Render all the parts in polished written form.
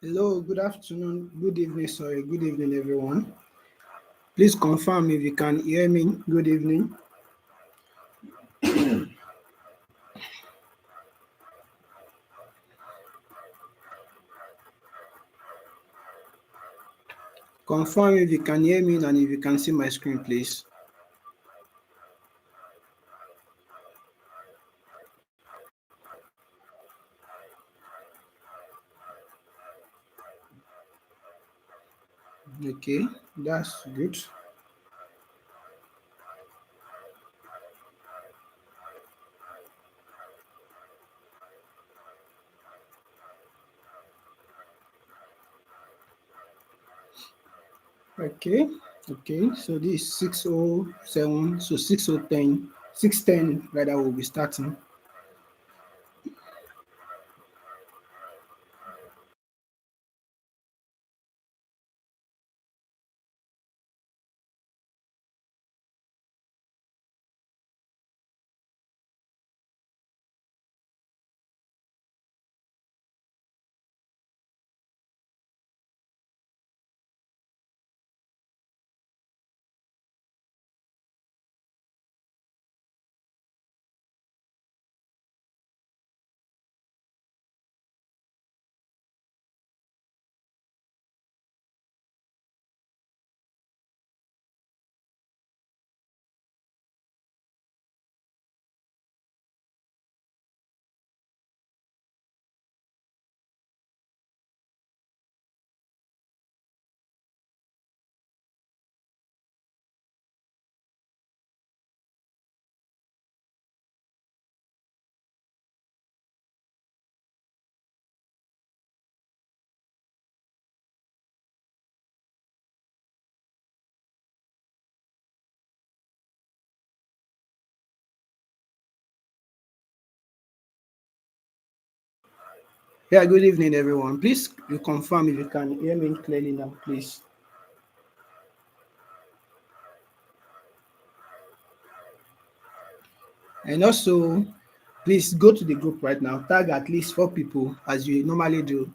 Hello, good afternoon, good evening, sorry, good evening, everyone. Please confirm if you can hear me. Good evening. Confirm if you can hear me and if you can see my screen, please. Okay, that's good. Okay, okay, so this is 6:07, so 6:10, 6:10 rather, we'll be starting. Yeah, good evening, everyone. Please you confirm if you can hear me clearly now, please. And also, please go to the group right now, tag at least 4 people as you normally do.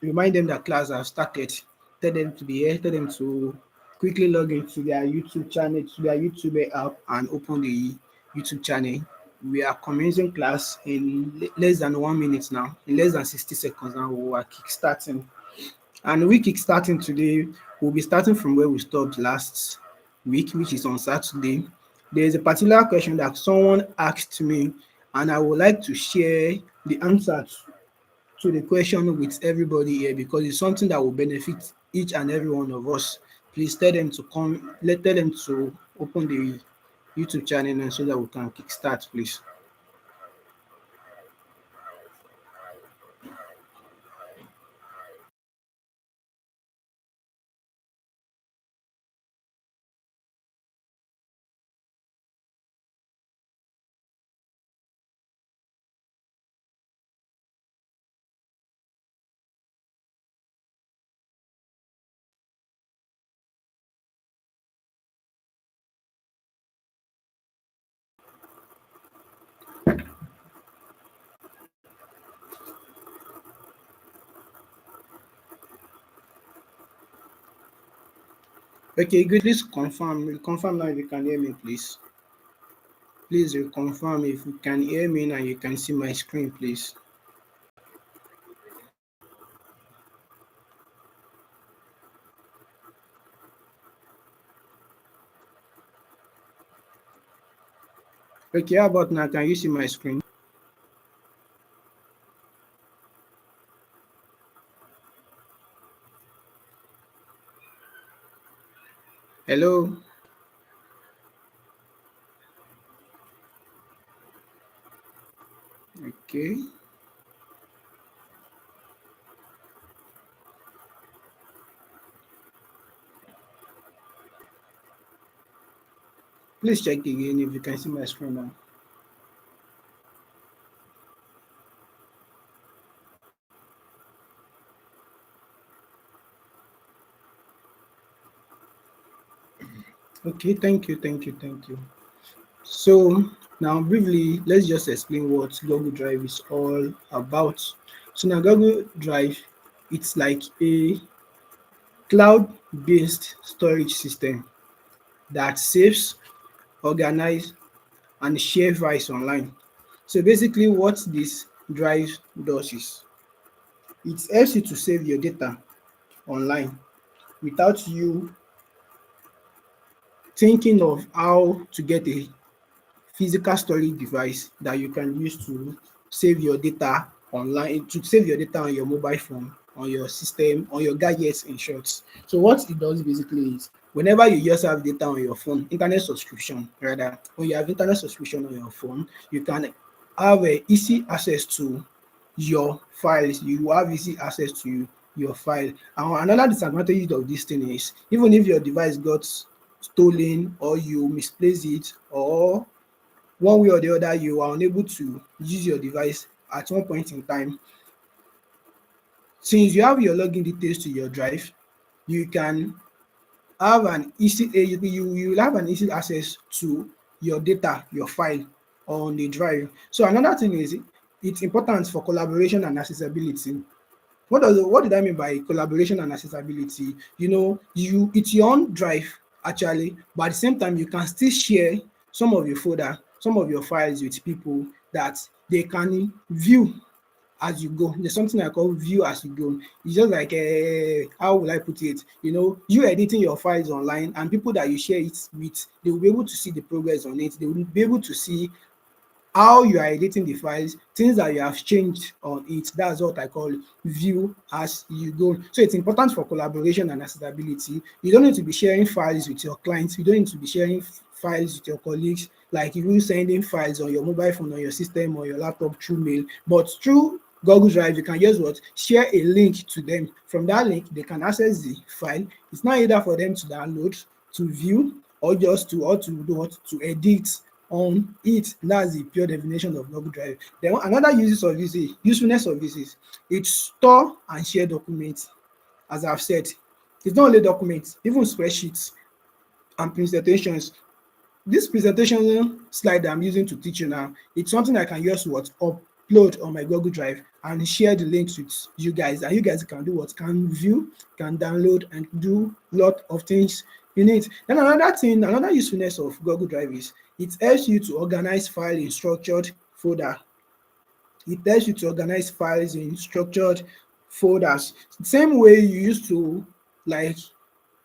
Remind them that class has started. Tell them to be here. Tell them to quickly log into their YouTube channel, to their YouTube app, and open the YouTube channel. We are commencing class in less than 1 minute now. In less than 60 seconds now, we are kickstarting. And we kickstarting today. We'll be starting from where we stopped last week, which is on Saturday. There is a particular question that someone asked me, and I would like to share the answer to the question with everybody here because it's something that will benefit each and every one of us. Please tell them to come, tell them to open the YouTube channel and so that we can kickstart, please. Okay, good. Please confirm. Confirm now if you can hear me, please. Please confirm if you can hear me and you can see my screen, please. Okay, how about now? Can you see my screen? Hello? Okay. Please check again if you can see my screen now. Okay, thank you, thank you, thank you. So now briefly, let's just explain what Google Drive is all about. So now Google Drive It's like a cloud-based storage system that saves, organize, and share files online. So basically what this drive does is it helps you to save your data online without you thinking of how to get a physical storage device that you can use to save your data online, to save your data on your mobile phone, on your system, on your gadgets in short. So what it does basically is whenever you just have data on your phone, internet subscription rather, when you have internet subscription on your phone, you can have a easy access to your files. You have easy access to your file. And another disadvantage of this thing is even if your device got stolen or you misplace it, or one way or the other you are unable to use your device at one point in time, since you have your login details to your drive, you can have an easy you will have an easy access to your data, your file on the drive. So another thing is it's important for collaboration and accessibility. What did I mean by collaboration and accessibility? You know, it's your own drive actually, but at the same time you can still share some of your folder, some of your files with people that they can view as you go. There's something I call view as you go. It's just like how will I put it? You know, you editing your files online and people that you share it with, they will be able to see the progress on it. They will be able to see how you are editing the files, things that you have changed on it. That's what I call view as you go. So it's important for collaboration and accessibility. You don't need to be sharing files with your clients. You don't need to be sharing files with your colleagues, like you sending files on your mobile phone, on your system, or your laptop through mail. But through Google Drive, you can just share a link to them. From that link, they can access the file. It's not either for them to download, to view, or just to do what, to edit on it. That's the pure definition of Google Drive. Then another usefulness of this is it store and share documents. As I've said, it's not only documents, even spreadsheets and presentations. This presentation slide that I'm using to teach you now, it's something I can just upload on my Google Drive and share the links with you guys, and you guys can do what, can view, can download, and do lot of things in it. Then another usefulness of Google Drive is it helps you to organize file in structured folder. It helps you to organize files in structured folders. Same way you used to like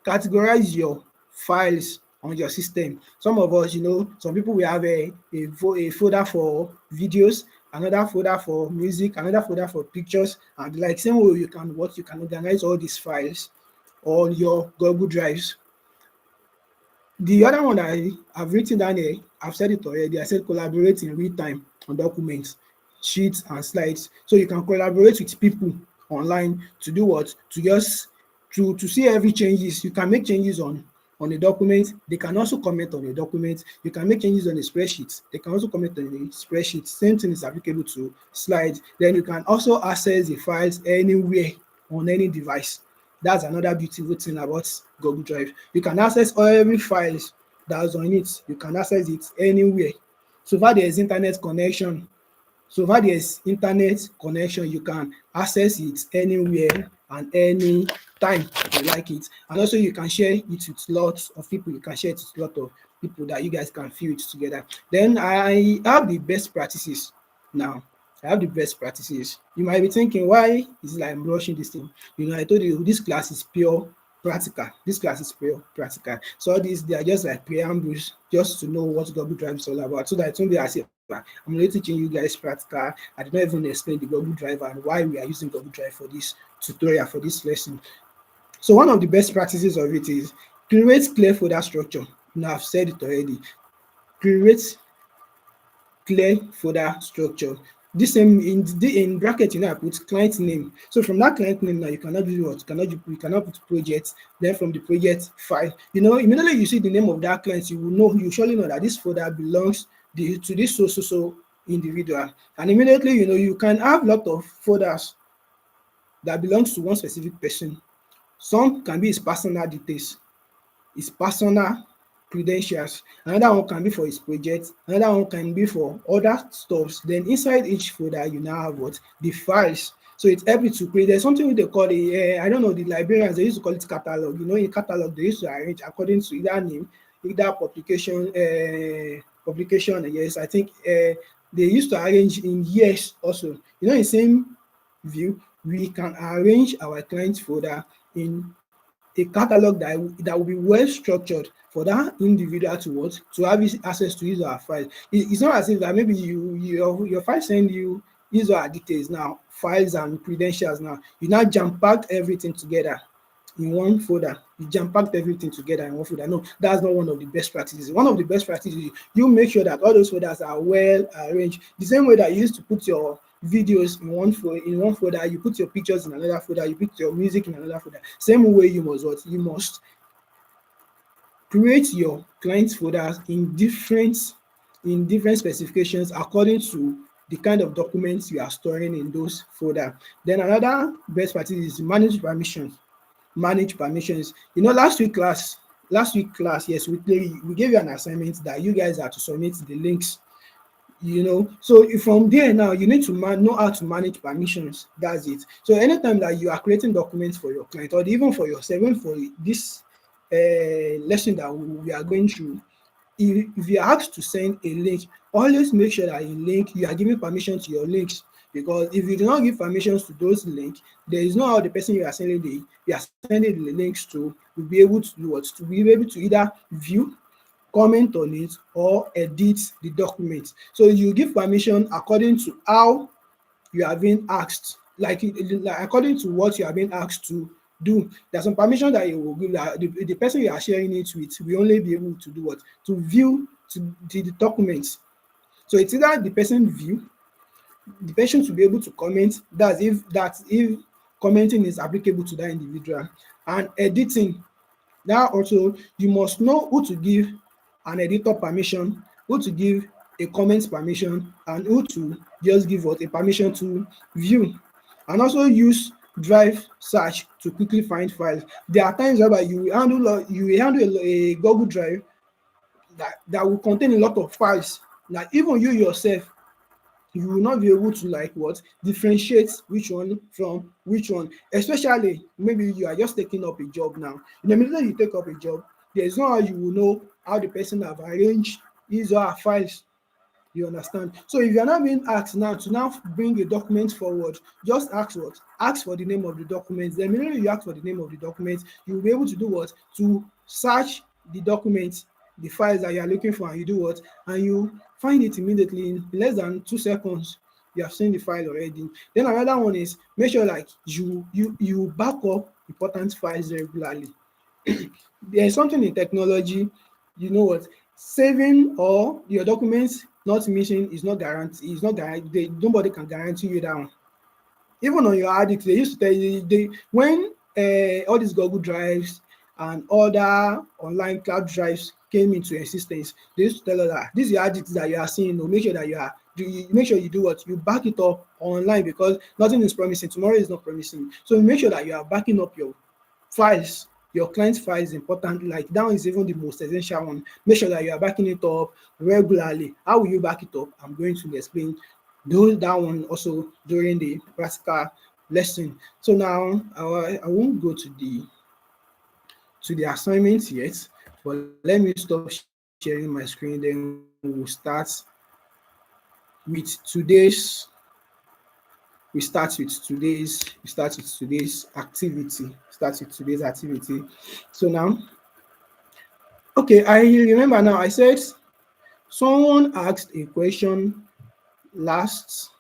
categorize your files on your system. Some of us, some people will have a folder for videos, another folder for music, another folder for pictures, and like same way you can organize all these files on your Google Drives. The other one I've written down here, I've said it already. I said collaborate in real time on documents, sheets, and slides. So you can collaborate with people online to do what? To just to see every changes. You can make changes on a document. They can also comment on a document. You can make changes on a spreadsheet. They can also comment on a spreadsheet. Same thing is applicable to slides. Then you can also access the files anywhere on any device. That's another beautiful thing about Google Drive. You can access every files that's on it. You can access it anywhere. So far there's internet connection. You can access it anywhere and any time you like it. And also you can share it with lots of people. You can share it with lots of people that you guys can feel it together. Then I have the best practices now. You might be thinking, why is it like I'm rushing this thing? I told you this class is pure practical. So all these, they are just like preambles, just to know what Google Drive is all about. So that it won't be as if I'm only teaching you guys practical. I did not even explain the Google Drive and why we are using Google Drive for this tutorial, for this lesson. So one of the best practices of it is create clear folder structure. Now I've said it already. Create clear folder structure. This same in bracket, I put client name. So from that client name now, you cannot do what? You cannot put project. Then from the project file, immediately you see the name of that client, you surely know that this folder belongs to this so individual. And immediately, you can have a lot of folders that belongs to one specific person. Some can be his personal details, his personal credentials. Another one can be for his project. Another one can be for other stuffs. Then inside each folder, you now have what? The files So it helps you to create. There's something they call I don't know, the librarians, they used to call it catalog. In catalog, they used to arrange according to either name, either publication. Yes, I think they used to arrange in years also. In same view, we can arrange our client folder in a catalog that will be well structured for that individual to what to have access to use our file. It's not as if that maybe your file send you use our details now, files and credentials now. You now jam packed everything together in one folder. You jam packed everything together in one folder. No, that's not one of the best practices. One of the best practices is you make sure that all those folders are well arranged. The same way that you used to put your videos in one folder, you put your pictures in another folder, you put your music in another folder. Same way you must what? You must create your client folders in different specifications according to the kind of documents you are storing in those folders. Then another best practice is manage permissions. Last week class, yes, we gave you an assignment that you guys are to submit the links. So from there now you need to know how to manage permissions. That's it. So anytime that you are creating documents for your client or even for yourself, even for this lesson that we are going through, if you are asked to send a link, always make sure that you are giving permission to your links, because if you do not give permissions to those links, there is no how the person you are sending the links to will be able to do what? To be able to either view, comment on it, or edit the document. So you give permission according to how you are being asked, like according to what you are being asked to do. There's some permission that you will give, that the person you are sharing it with will only be able to do what? To view the documents. So it's either the person view, the person to be able to comment, if commenting is applicable to that individual, and editing. Now also you must know who to give an editor permission, who to give a comment permission, and who to just give what? A permission to view. And also use drive search to quickly find files. There are times whereby you will handle a Google Drive that will contain a lot of files. Like even you yourself, you will not be able to like what? Differentiate which one from which one. Especially maybe you are just taking up a job now. In the minute you take up a job, there is no how you will know how the person have arranged his or her files. You understand? So if you are not being asked now to now bring a document forward, just ask what? Ask for the name of the document. The minute you ask for the name of the document, you will be able to do what? To search the document, the files that you are looking for, and you do what? And you find it immediately in less than 2 seconds. You have seen the file already. Then another one is make sure like you back up important files regularly. There's something in technology, you know what? Saving or your documents not missing is not guarantee. It's not guarantee. Nobody can guarantee you that one. Even on your hard disk, they used to tell you when all these Google drives and other online cloud drives came into existence, they used to tell us that these hard disks that you are seeing, make sure that make sure you do what? You back it up online, because nothing is promising. Tomorrow is not promising. So make sure that you are backing up your files. Your client file is important. Like that one is even the most essential one. Make sure that you are backing it up regularly. How will you back it up? I'm going to explain that one also during the practical lesson. So now I won't go to the assignment yet, but let me stop sharing my screen. Then we'll with today's activity. So now, okay, I remember now. I said someone asked a question last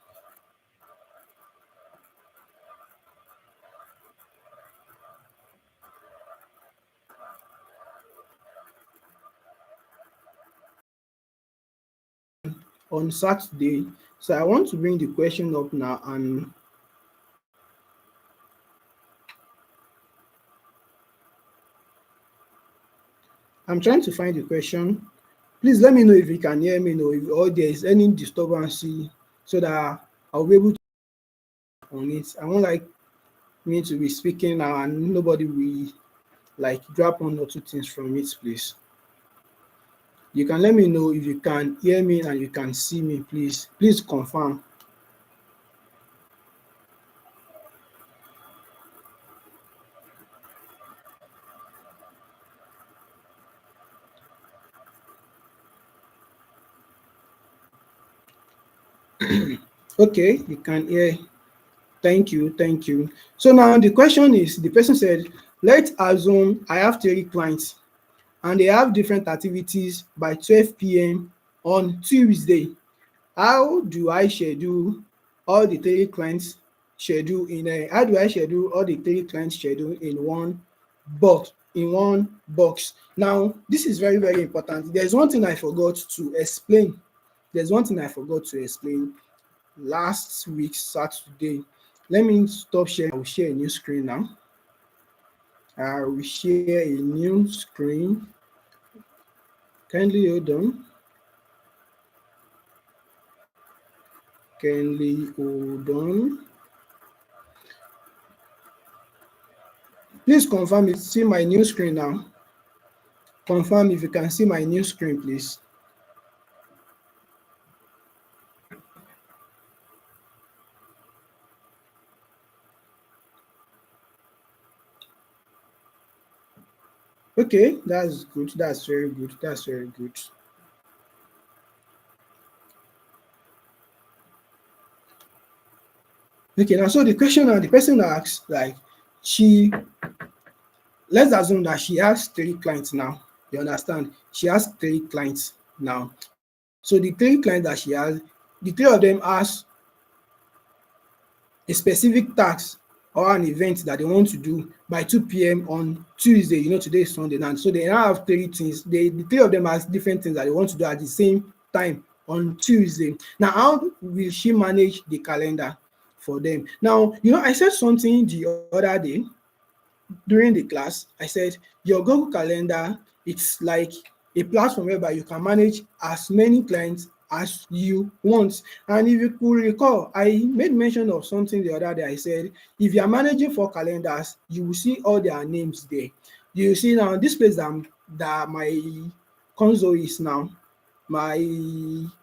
on Saturday. So I want to bring the question up now, and I'm trying to find the question. Please let me know if you can hear me, or there is any disturbance, so that I'll be able to on it. I won't like me to be speaking now and nobody will like grab one or two things from it, please. You can let me know if you can hear me and you can see me, please. Please confirm. Okay, you can hear. Thank you, thank you. So now the question is, the person said, let's assume I have 3 clients and they have different activities by 12 p.m. on Tuesday. How do I schedule all the 3 clients schedule in a how do I schedule all the 3 clients schedule in one box? Now this is very very important. There's one thing I forgot to explain. There's one thing I forgot to explain last week Saturday. Let me stop sharing. I will share a new screen now. I will share a new screen. Kindly hold on. Kindly hold on. Please confirm you see my new screen now. Confirm if you can see my new screen, please. Okay, that's good. That's very good. That's very good. Okay, now so the question now, the person asks, like, she let's assume that she has 3 clients now. You understand? She has 3 clients now. So the 3 clients that she has, the 3 of them has a specific task or an event that they want to do by 2 p.m. on Tuesday. You know, today is Sunday now. So they now have 3 things. The 3 of them has different things that they want to do at the same time on Tuesday. Now, how will she manage the calendar for them? Now, you know, I said something the other day during the class. I said your Google Calendar, it's like a platform whereby you can manage as many clients as you want. And if you could recall, I made mention of something the other day. I said if you are managing 4 calendars, you will see all their names there. You see now this place that my console is now, my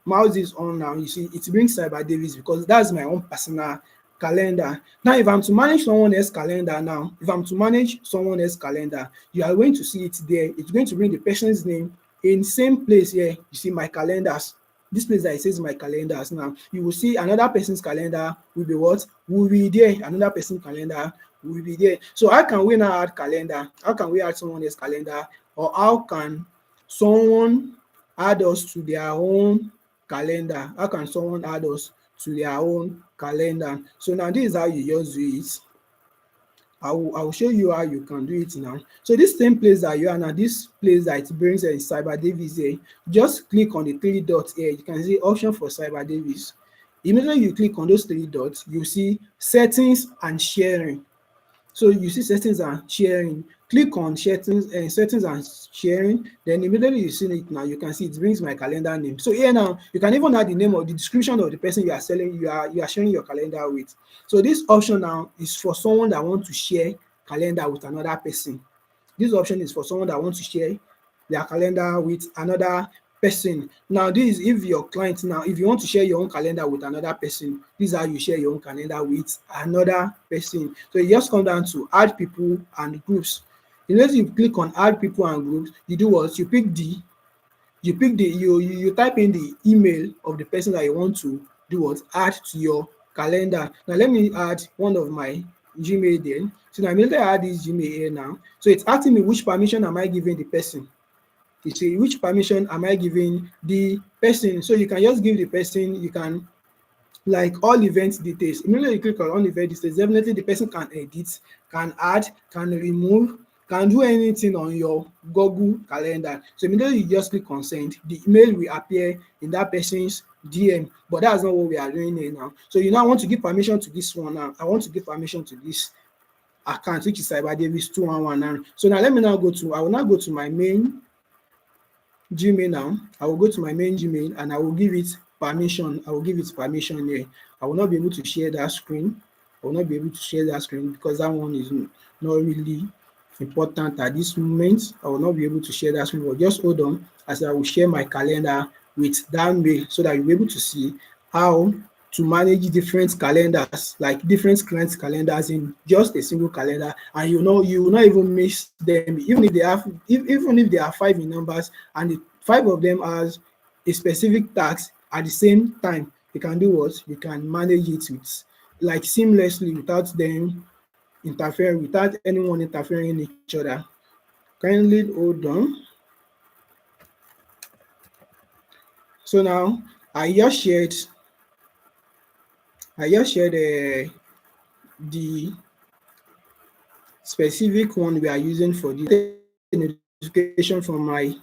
mouse is on now. You see it brings Cyber Davis because that's my own personal calendar. Now if I'm to manage someone else calendar now, if I'm to manage someone else calendar, you are going to see it there. It's going to bring the person's name in same place here. You see my calendars. This place that it says my calendars now, you will see another person's calendar will be what? Will be there. Another person's calendar will be there. So how can we now add calendar? How can we add someone else's calendar? Or how can someone add us to their own calendar? How can someone add us to their own calendar? So now this is how you just do it. I will show you how you can do it now. So this same place that you are now, this place that it brings Cyber Davis here, just click on the 3 dots here. You can see option for Cyber Davis. Immediately you click on those 3 dots, you see settings and sharing. So you see settings and sharing. Click on settings and sharing. Then immediately you see it now. You can see it brings my calendar name. So here now you can even add the name or the description of the person you are selling. You are sharing your calendar with. So this option now is for someone that wants to share calendar with another person. This option is for someone that wants to share their calendar with another person. Now this is if your client now, if you want to share your own calendar with another person, this is how you share your own calendar with another person. So you just come down to add people and groups. Unless you click on add people and groups, you do what? You type in the email of the person that you want to do what? Add to your calendar. Now let me add one of my Gmail then. So now immediately I add this Gmail here now. So it's asking me which permission am I giving the person. You see which permission am I giving the person. So you can just give the person, you can like all event details. Immediately you click on all event details, definitely the person can edit, can add, can remove, can do anything on your Google Calendar. So immediately you just click on send, the email will appear in that person's DM. But that's not what we are doing here now. So you now want to give permission to this one now. I want to give permission to this account, which is Cyber Davis 2119. So now let me now I will now go to my main Gmail now. I will go to my main Gmail and I will give it permission. I will give it permission here. I will not be able to share that screen. I will not be able to share that screen because that one is not really important at this moment. I will not be able to share that screen, but just hold on as I will share my calendar with that mail so that you'll be able to see how to manage different calendars, like different clients' calendars in just a single calendar, and you will not even miss them, even if they have, even if they are 5 in numbers, and the 5 of them has a specific task at the same time. you can do what? You can manage it with like seamlessly without them interfering, without anyone interfering in each other. Kindly hold on. So now I just shared the specific one we are using for the notification from my.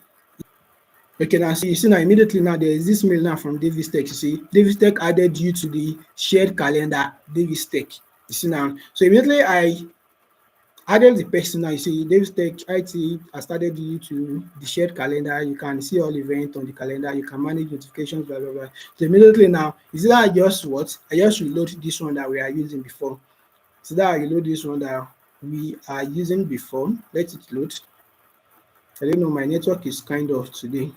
Okay, now see, you see now immediately now there is this mail now from Davistech. You see, Davistech added you to the shared calendar, Davistech. You see now. So immediately I added the person now. You see, Davistech IT has added you to the shared calendar. You can see all events on the calendar. You can manage notifications, blah blah blah. So immediately now, is that I just what? I just reload this one that we are using before. So that I reload this one that we are using before. Let it load. I don't know, my network is kind of today.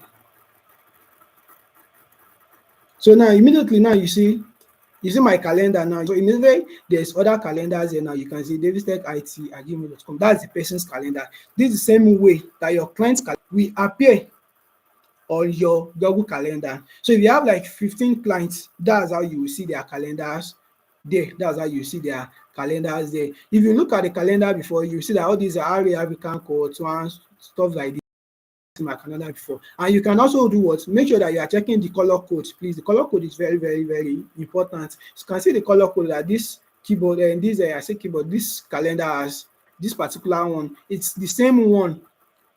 So now immediately now you see my calendar now. So immediately there's other calendars here now. You can see davistechit@gmail.com. That's the person's calendar. This is the same way that your client's calendar will appear on your Google Calendar. So if you have like 15 clients, that's how you will see their calendars there. That's how you see their calendars there. If you look at the calendar before, you see that all these are area African codes, stuff like this. My calendar before, and you can also do what? Make sure that you are checking the color code, please. The color code is very very very important. You can see the color code that this keyboard and this I say keyboard, this calendar has this particular one. It's the same one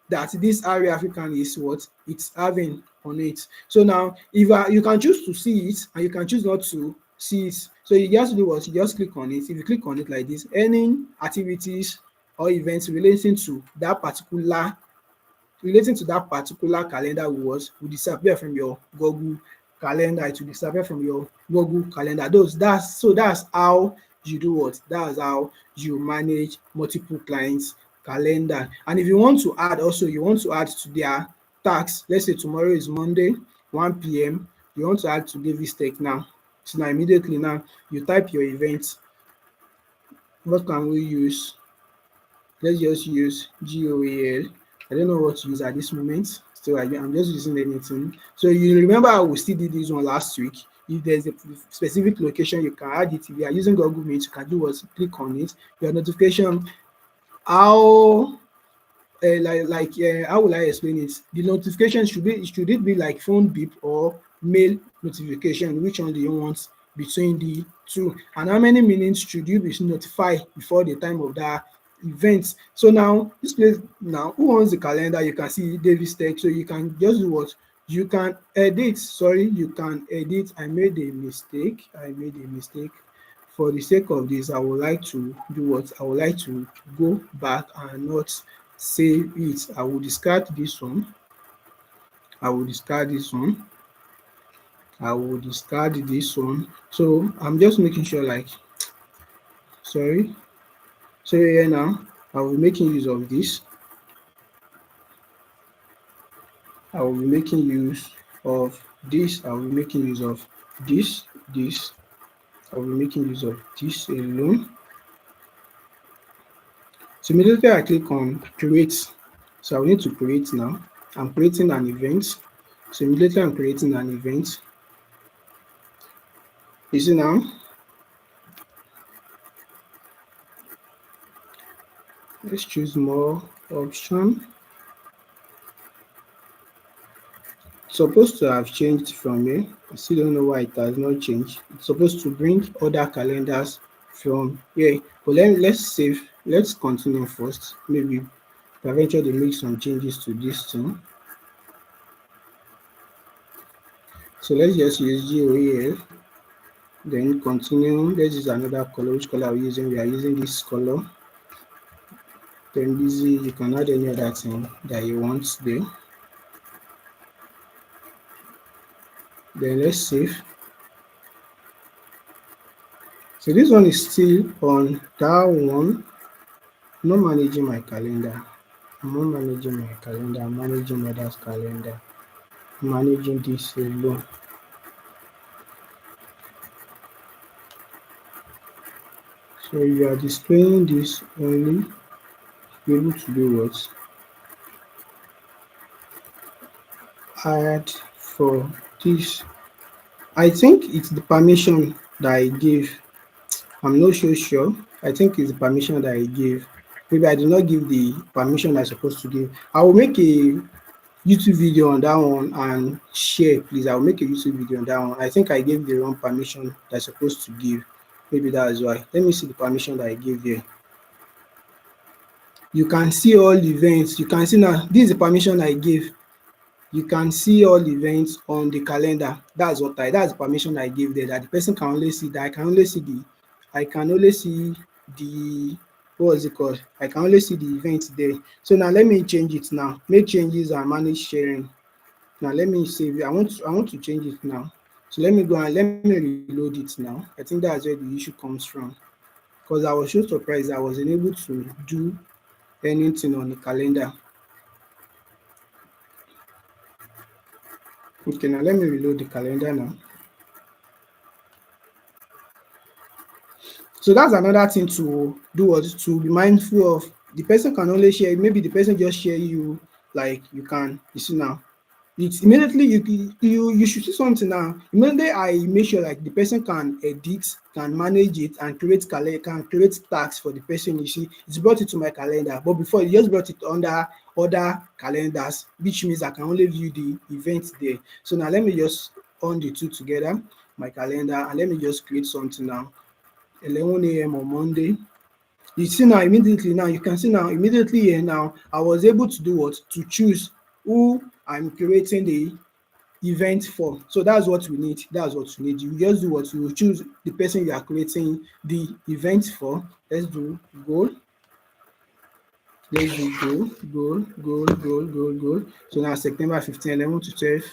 that this area African is what it's having on it. So now if you can choose to see it and you can choose not to see it. So you just do what? You just click on it. If you click on it like this, any activities or events relating to that particular calendar will disappear from your Google calendar. It will disappear from your Google calendar. That's how you do what? That's how you manage multiple clients calendar. And if you want to add also, you want to add to their tasks. Let's say tomorrow is Monday 1 p.m. You want to add to Davistech now. So now immediately now you type your event. What can we use? Let's just use GOAL. I don't know what to use at this moment. So I'm just using anything. So you remember I will still did this one last week. If there's a specific location, you can add it. If you are using Google Meet, you can do what? Click on it. Your notification. How how will I explain it? The notification should it be like phone beep or mail notification? Which one do you want between the two? And how many minutes should you be notified before the time of that event? So now this place now, who owns the calendar? You can see Davistech. So you can just do what? You can edit. Sorry, you can edit. I made a mistake. For the sake of this, I would like to do what? I would like to go back and not save it. I will discard this one. I will discard this one. So I'm just making sure like, sorry. So here now, I will be making use of this. I will be making use of this. I will be making use of this. I will be making use of this alone. So immediately I click on create. So I will need to create now. I'm creating an event. So immediately I'm creating an event. You see now, let's choose more option. It's supposed to have changed from here. I still don't know why it has not changed. It's supposed to bring other calendars from here. But let's save. Let's continue first. Maybe eventually make some changes to this thing. So let's just use GOAL. Then continue. Let's use another color. Which color are we using? We are using this color. Then busy, you can add any other thing that you want there. Then let's save. So this one is still on that one. I'm not managing my calendar. I'm managing others' calendar. I'm managing this alone. So you are displaying this only, be able to do what? Add for this I think it's the permission that I gave. I'm not so sure. I think it's the permission that I gave. Maybe I did not give the permission I'm supposed to give. I will make a YouTube video on that one and share, please. I will make a YouTube video on that one. I think I gave the wrong permission that I'm supposed to give. Maybe that is why. Let me see the permission that I gave here. You can see all events. You can see now, this is the permission I gave. You can see all events on the calendar. That's the permission I gave there, that the person can only see that. I can only see the what was it called? I can only see the event there. So now let me change it now. Make changes and manage sharing. Now let me save it. I want to change it now. So let me go and let me reload it now. I think that's where the issue comes from. Because I was so surprised I wasn't able to do anything on the calendar. Okay, now let me reload the calendar now. So that's another thing to do, what to be mindful of. The person can only share, maybe the person just share you, like you see now. It's immediately you should see something now. Immediately I make sure like the person can edit, can manage it and can create tags for the person. You see, it's brought it to my calendar, but before you just brought it under other calendars, which means I can only view the event there. So now let me just on the two together, my calendar, and let me just create something now. 11 a.m. on Monday. You see now immediately now you can see now immediately here now I was able to do what? To choose who I'm creating the event for. So that's what we need. That's what you need. You just do what? You choose the person you are creating the event for. Let's do goal. Let's do goal. So now September 15, 11 to 12.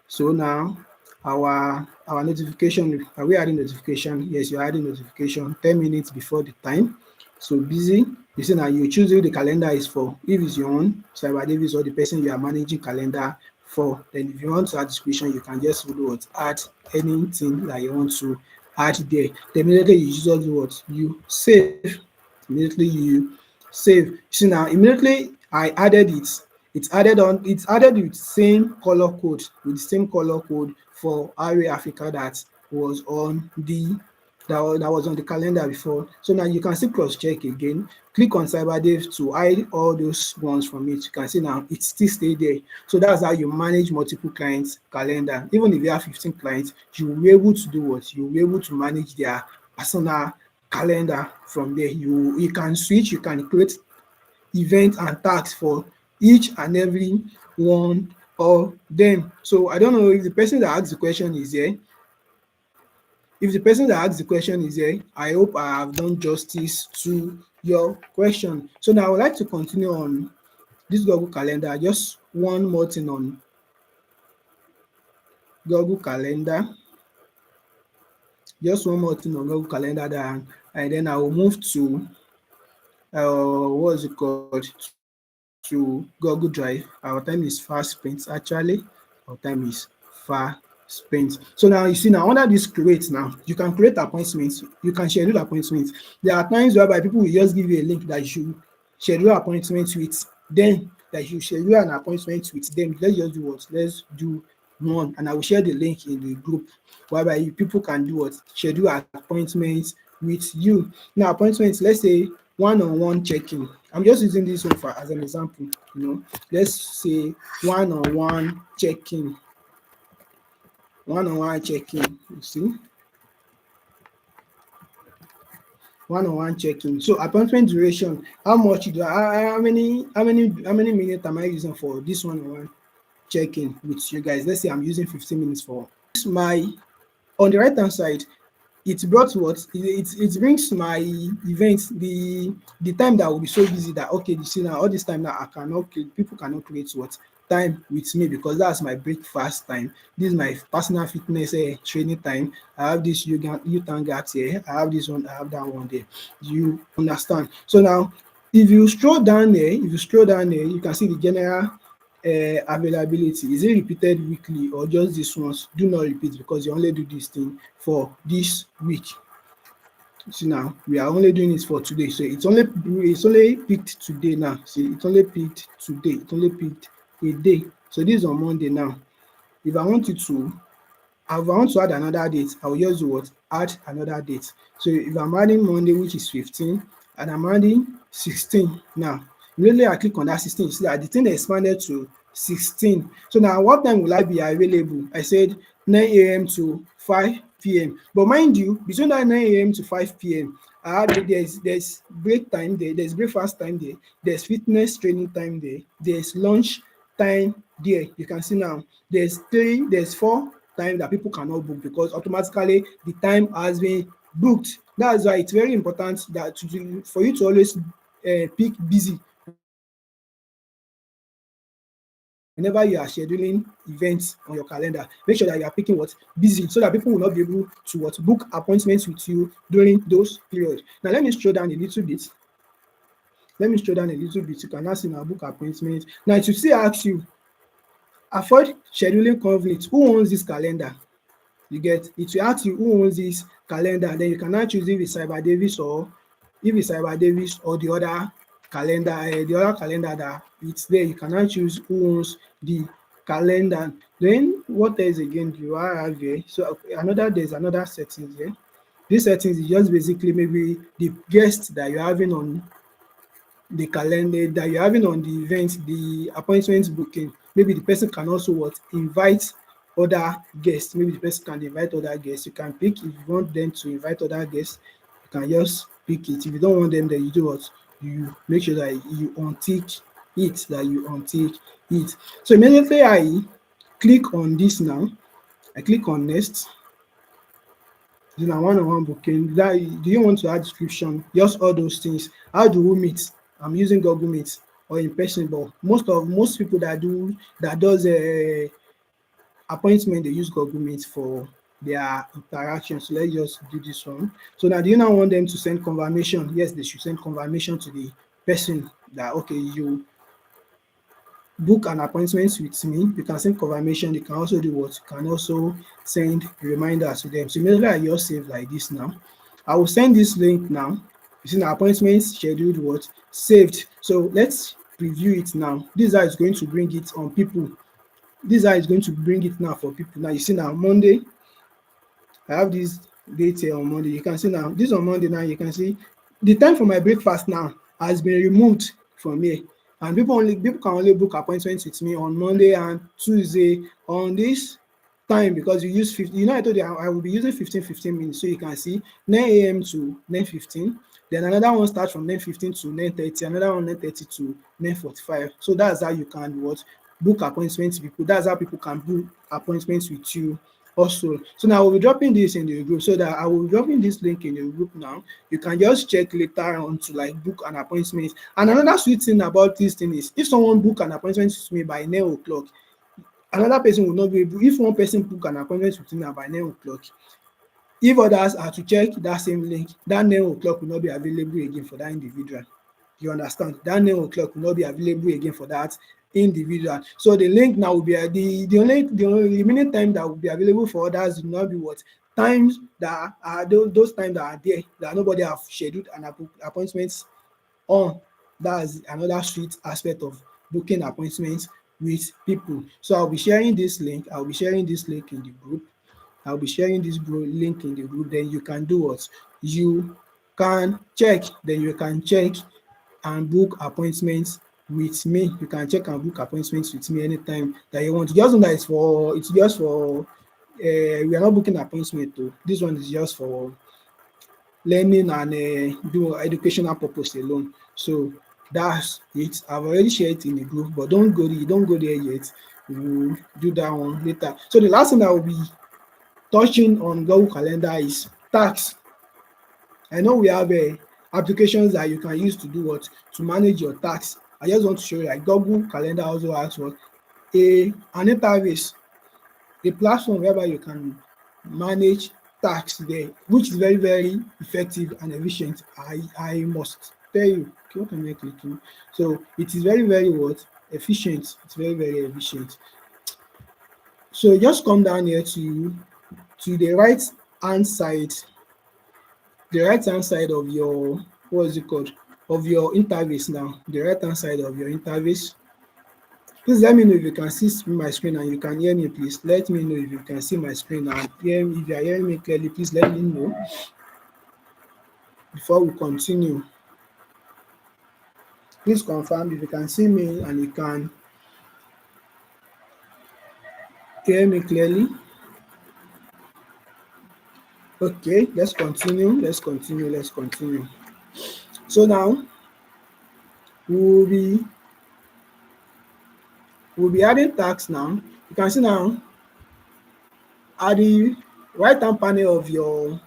So now our notification, are we adding notification? Yes, you're adding notification 10 minutes before the time. So busy. You see now you choose who the calendar is for. If it's your own, Cyber Davis, or the person you are managing calendar for, then if you want to add description, you can just do what? Add anything that you want to add there. Then immediately you just do what? You save. Immediately you save. See now immediately I added it. It's added with same color code, for RA Africa that was on the that was on the calendar before. So now you can still cross check again. Click on CyberDave to hide all those ones from it. You can see now it still stay there. So that's how you manage multiple clients calendar. Even if you have 15 clients, you will be able to do what? You will be able to manage their personal calendar from there. You can switch, you can create event and tags for each and every one of them. So I don't know if the person that asked the question is here. If the person that asked the question is here, I hope I have done justice to your question. So now I would like to continue on this Google Calendar. Just one more thing on Google Calendar. Just one more thing on Google Calendar, and then I will move to what's it called, to Google Drive. Our time is fast spent actually. Our time is far spent. So now you see now under this create now, you can create appointments, you can schedule appointments. There are times whereby people will just give you a link that you should schedule appointments with them, that you schedule an appointment with them. Let's just do what? Let's do one, and I will share the link in the group whereby people can do what? Schedule appointments with you. Now appointments, let's say one-on-one check-in. I'm just using this one for as an example. Let's say one-on-one check-in. One-on-one check-in. You see, one-on-one check-in. So appointment duration. How much? How many minutes am I using for this one-on-one check-in with you guys? Let's say I'm using 15 minutes for my. On the right hand side, it brought what? It brings my event, the time that will be so busy that, okay, you see now all this time now people cannot create what? Time with me, because that's my breakfast time. This is my personal fitness training time. I have this youth hangout here. I have this one. I have that one there. You understand? So now, if you scroll down there, you can see the general availability. Is it repeated weekly or just this once? Do not repeat, because you only do this thing for this week. See now we are only doing it for today, so it's only picked today now. See, it's only picked today, it's only picked a day. So this is on Monday now. If I want you to If I want to add another date, I will just do what? Add another date. So if I'm adding Monday, which is 15, and I'm adding 16 now, immediately I click on that 16, you see that the thing expanded to 16. So now what time will I be available? I said 9 a.m. to 5 p.m. But mind you, between that 9 a.m. to 5 p.m., there's break time there, there's breakfast time there, there's fitness training time there, there's lunch time there. You can see now there's four time that people cannot book because automatically the time has been booked. That's why it's very important that for you to always pick busy whenever you are scheduling events on your calendar. Make sure that you are picking what? Busy, so that people will not be able to what? Book appointments with you during those periods. Now let me scroll down a little bit. You can now see now book appointment. Now it will still ask you, avoid scheduling conflict. Who owns this calendar? You get, it will ask you who owns this calendar, then you can now choose if it's Cyber Davis or if it's Cyber Davis or the other the other calendar that it's there. You can now choose who owns the calendar. Then what else again do I have here? So there's another settings here. This settings is just basically maybe the guest that you're having on the calendar, that you're having on the event, the appointment booking. Maybe the person can also what? Invite other guests. Maybe the person can invite other guests. You can pick if you want them to invite other guests, you can just pick it. If you don't want them, then you do what? You make sure that you untick it. So immediately I click on this now, I click on next. Then na one-on-one booking. Do you want to add description? Just all those things. How do we meet? I'm using Google Meet or in person, but most people that does appointment, they use Google Meet for their interaction. So let's just do this one. So now do you now want them to send confirmation? Yes, they should send confirmation to the person that okay, you book an appointment with me. You can send confirmation. You can also do what? You can also send reminders to them. So immediately I just save like this now. I will send this link now. You see the appointment scheduled what? Saved. So let's preview it now. This is how it's going to bring it on people. This is how it's going to bring it now for people. Now you see now Monday, I have this date here on Monday. You can see now, this on Monday now, you can see the time for my breakfast now has been removed from here. And people can only book appointments with me on Monday and Tuesday on this time because you use 50. I told you I will be using 15 minutes. So you can see 9 a.m. to 9:15. Then another one starts from 9:15 to 9:30, another one 9:30 to 9:45. So that's how you can book appointments with people. That's how people can book appointments with you also. So now I will be dropping this in the group, so that I will be dropping this link in the group now. You can just check later on to book an appointment. And another sweet thing about this thing is if someone book an appointment with me by 9 o'clock, another person will not be able. If one person book an appointment with me by 9 o'clock, if others are to check that same link, that 9 o'clock will not be available again for that individual. You understand? That 9 o'clock will not be available again for that individual. So the link now will be the only remaining time that will be available for others will not be what? Times that are those times that are there that nobody have scheduled an appointments on. That's another sweet aspect of booking appointments with people. So I'll be sharing this link. In the group. I'll be sharing this link in the group. Then you can do what? You can check. Then you can check and book appointments with me. You can check and book appointments with me anytime that you want. Just know that it's just for we are not booking appointment though. This one is just for learning and do educational purpose alone. So that's it. I've already shared it in the group, but don't go there yet. We will do that one later. So the last thing I will be touching on Google Calendar is tax. I know we have applications that you can use to do what? To manage your tax. I just want to show you Google Calendar also has what? An interface, a platform whereby you can manage tax there, which is very, very effective and efficient. I must tell you. Okay, what am I clicking? So it is very, very what? Efficient. It's very, very efficient. So just come down here to the right hand side, of your, what is it called, of your interface now, the right hand side of your interface. Please let me know if you can see my screen and you can hear me, please. Let me know if you can see my screen and hear me. If you are hearing me clearly, please let me know before we continue. Please confirm if you can see me and you can hear me clearly. Okay, let's continue. Let's continue. Let's continue. So now we'll be we'll be adding tags now. You can see now at the right hand panel of your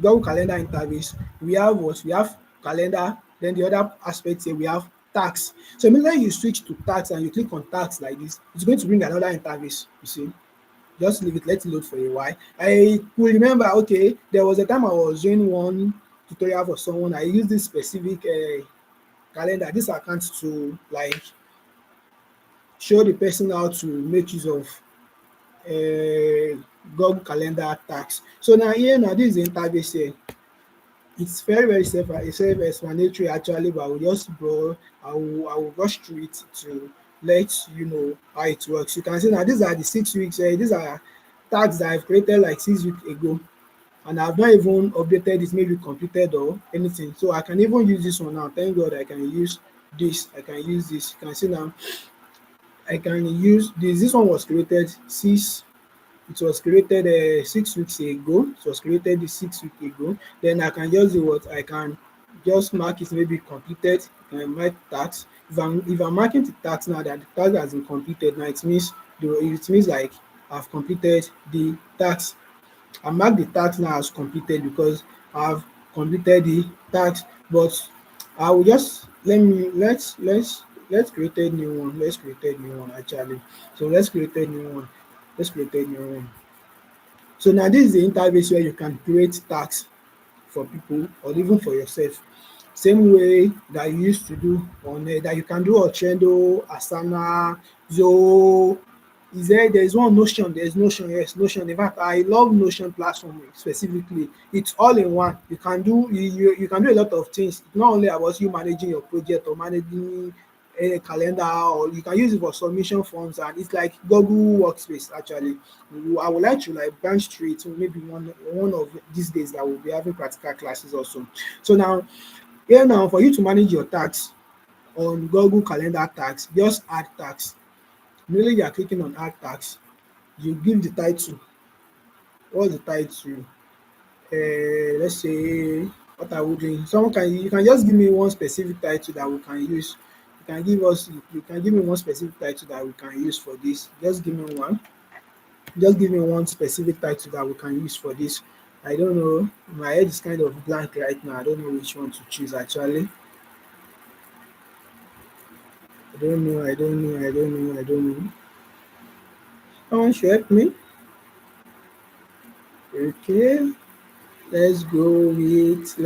Google Calendar interface, we have what? We have calendar, then the other aspect here we have tags. So immediately you switch to tags and you click on tags like this, it's going to bring another interface, you see. Just leave it, let it load for a while. I will remember, okay, there was a time I was doing one tutorial for someone. I used this specific calendar, this account to like show the person how to make use of Google Calendar tags. So now here now this is the interface here. It's very self-explanatory actually, but I will rush through it to let you know how it works. You can see now these are the 6 weeks. These are tags that I've created like 6 weeks ago, and I've not even updated it, maybe completed or anything. So I can even use this one now. Thank God I can use this. I can use this. You can see now I can use this. This one was created six it was created 6 weeks ago. It was created this 6 weeks ago. Then I can just do what? I can just mark it maybe completed. I can mark task. If I'm marking the task now that the task has been completed, now it means like I've completed the task. I mark the task now as completed because I've completed the task. But I will just let's create a new one. Let's create a new one actually. So let's create a new one. Let's create a new one. So now this is the interface where you can create tasks for people or even for yourself. Same way that you used to do on that you can do on Trello, Asana, Zoho. There's one Notion, there's Notion, yes, Notion. In fact, I love Notion platform specifically. It's all in one. You can do a lot of things. It's not only about you managing your project or managing a calendar, or you can use it for submission forms, and it's like Google Workspace actually. I would like to like branch through it maybe one of these days that we'll be having practical classes also. So now here now for you to manage your tasks on Google Calendar tags, just add tags. Immediately you are clicking on add tags, you give the title. What's the title? Let's say what are we doing? You can just give me one specific title that we can use. You can give me one specific title that we can use for this. Just give me one. Just give me one specific title that we can use for this. I don't know. My head is kind of blank right now. I don't know which one to choose actually. I don't know. Someone should help me. Okay. Let's go with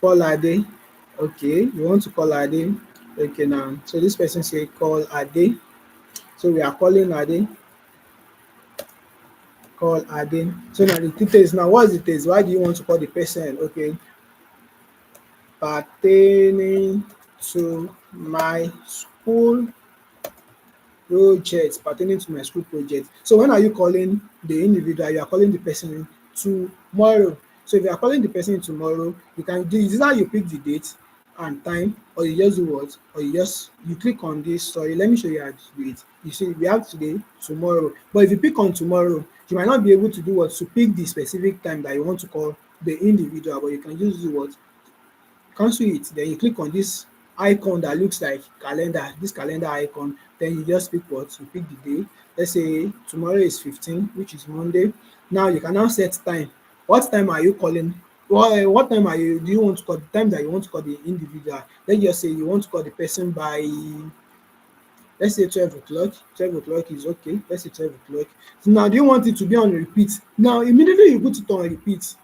call Ade. Okay, you want to call Ade? Okay now. So this person say call Ade. So we are calling Ade. Call Ade. So now the details now, what is the details? Why do you want to call the person? Okay. Pertaining to my school pertaining to my school project. So when are you calling the individual? You are calling the person tomorrow. So if you are calling the person tomorrow, you can do is how you pick the date and time, or you just do what? Or you click on this. Sorry, let me show you how to do it. You see, we have today, tomorrow. But if you pick on tomorrow, you might not be able to do what to pick the specific time that you want to call the individual, but you can just do what cancel it, then you click on this icon that looks like calendar, this calendar icon, then you just pick what you pick the day. Let's say tomorrow is 15, which is Monday. Now you can now set time. What time are you calling? What time do you want to call the time that you want to call the individual? Let's just say you want to call the person by, let's say 12 o'clock. 12 o'clock is okay. Let's say 12 o'clock. So now do you want it to be on repeat? Now immediately you put it on repeat.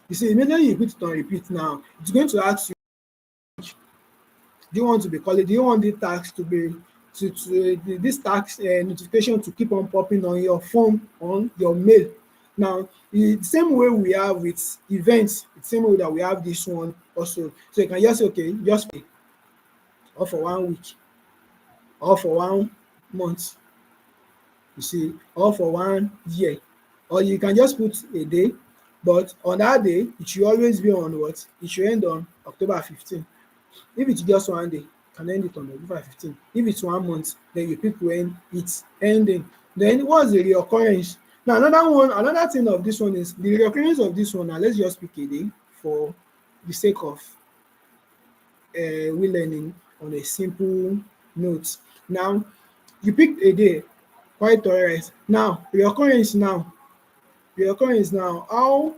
You see, immediately you put it on repeat now, it's going to ask you, do you want to be calling, do you want the tax to be, this tax notification to keep on popping on your phone, on your mail? Now, the same way we have with events, the same way that we have this one also. So you can just say, okay, just pay, or for 1 week, or for 1 month, you see, or for 1 year, or you can just put a day, but on that day it should always be on what? It should end on October 15. If it's just 1 day, you can end it on October 15. If it's 1 month, then you pick when it's ending. Then what's the reoccurrence? Now another thing of this one is the reoccurrence of this one. Now let's just pick a day for the sake of we learning on a simple note. Now you picked a day, quite alright. Now reoccurrence now, how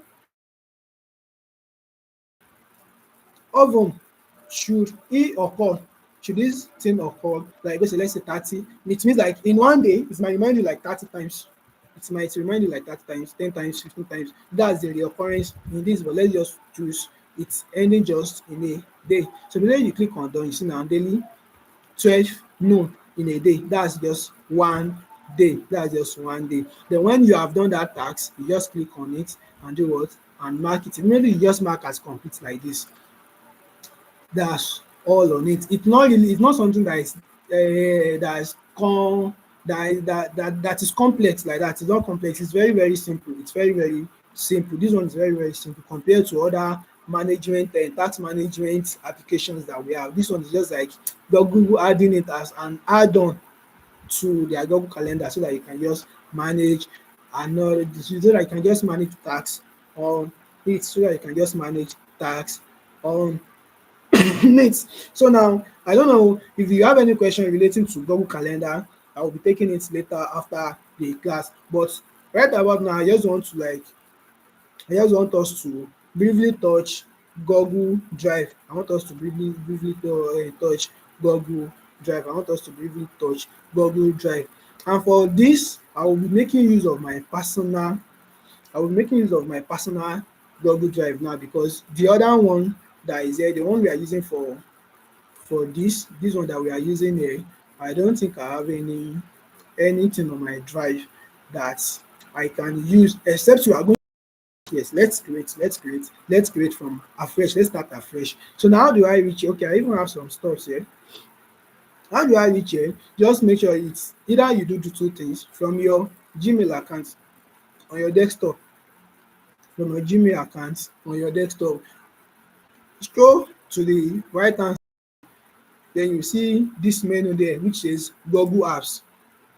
often should e occur? Should this thing occur? Like let's say 30. It means like in 1 day it might remind you like 30 times. It might remind you like 30 times, 10 times, 15 times. That's the reoccurrence in this, but let's just choose it's ending just in a day. So the day you click on done, you see now daily 12 noon in a day. That's just 1 day. That's just 1 day. Then when you have done that task, you just click on it and do what? And mark it. Immediately you just mark as complete like this. That's all on it. It's not something that is that is com that is complex like that. It's not complex. It's very, very simple. It's very, very simple. This one is very, very simple compared to other management and tax management applications that we have. This one is just like Google adding it as an add-on to their Google Calendar so that you can just manage so that you can just manage tax on it, so that you can just manage tax on neat. So now, I don't know if you have any question relating to Google Calendar. I will be taking it later after the class. But right about now, I just want us to briefly touch Google Drive. I want us to briefly touch Google Drive. I want us to briefly touch Google Drive. And for this, I will be making use of my personal Google Drive now, because the other one that is here, the one we are using for this one that we are using here, I don't think I have anything on my drive that I can use, except you are going. Yes, let's create from afresh. Let's start afresh. So now how do I reach here? Okay, I even have some stuff here. How do I reach here? Just make sure it's either you do the two things from your Gmail account on your desktop, scroll to the right hand, then you see this menu there which says Google Apps.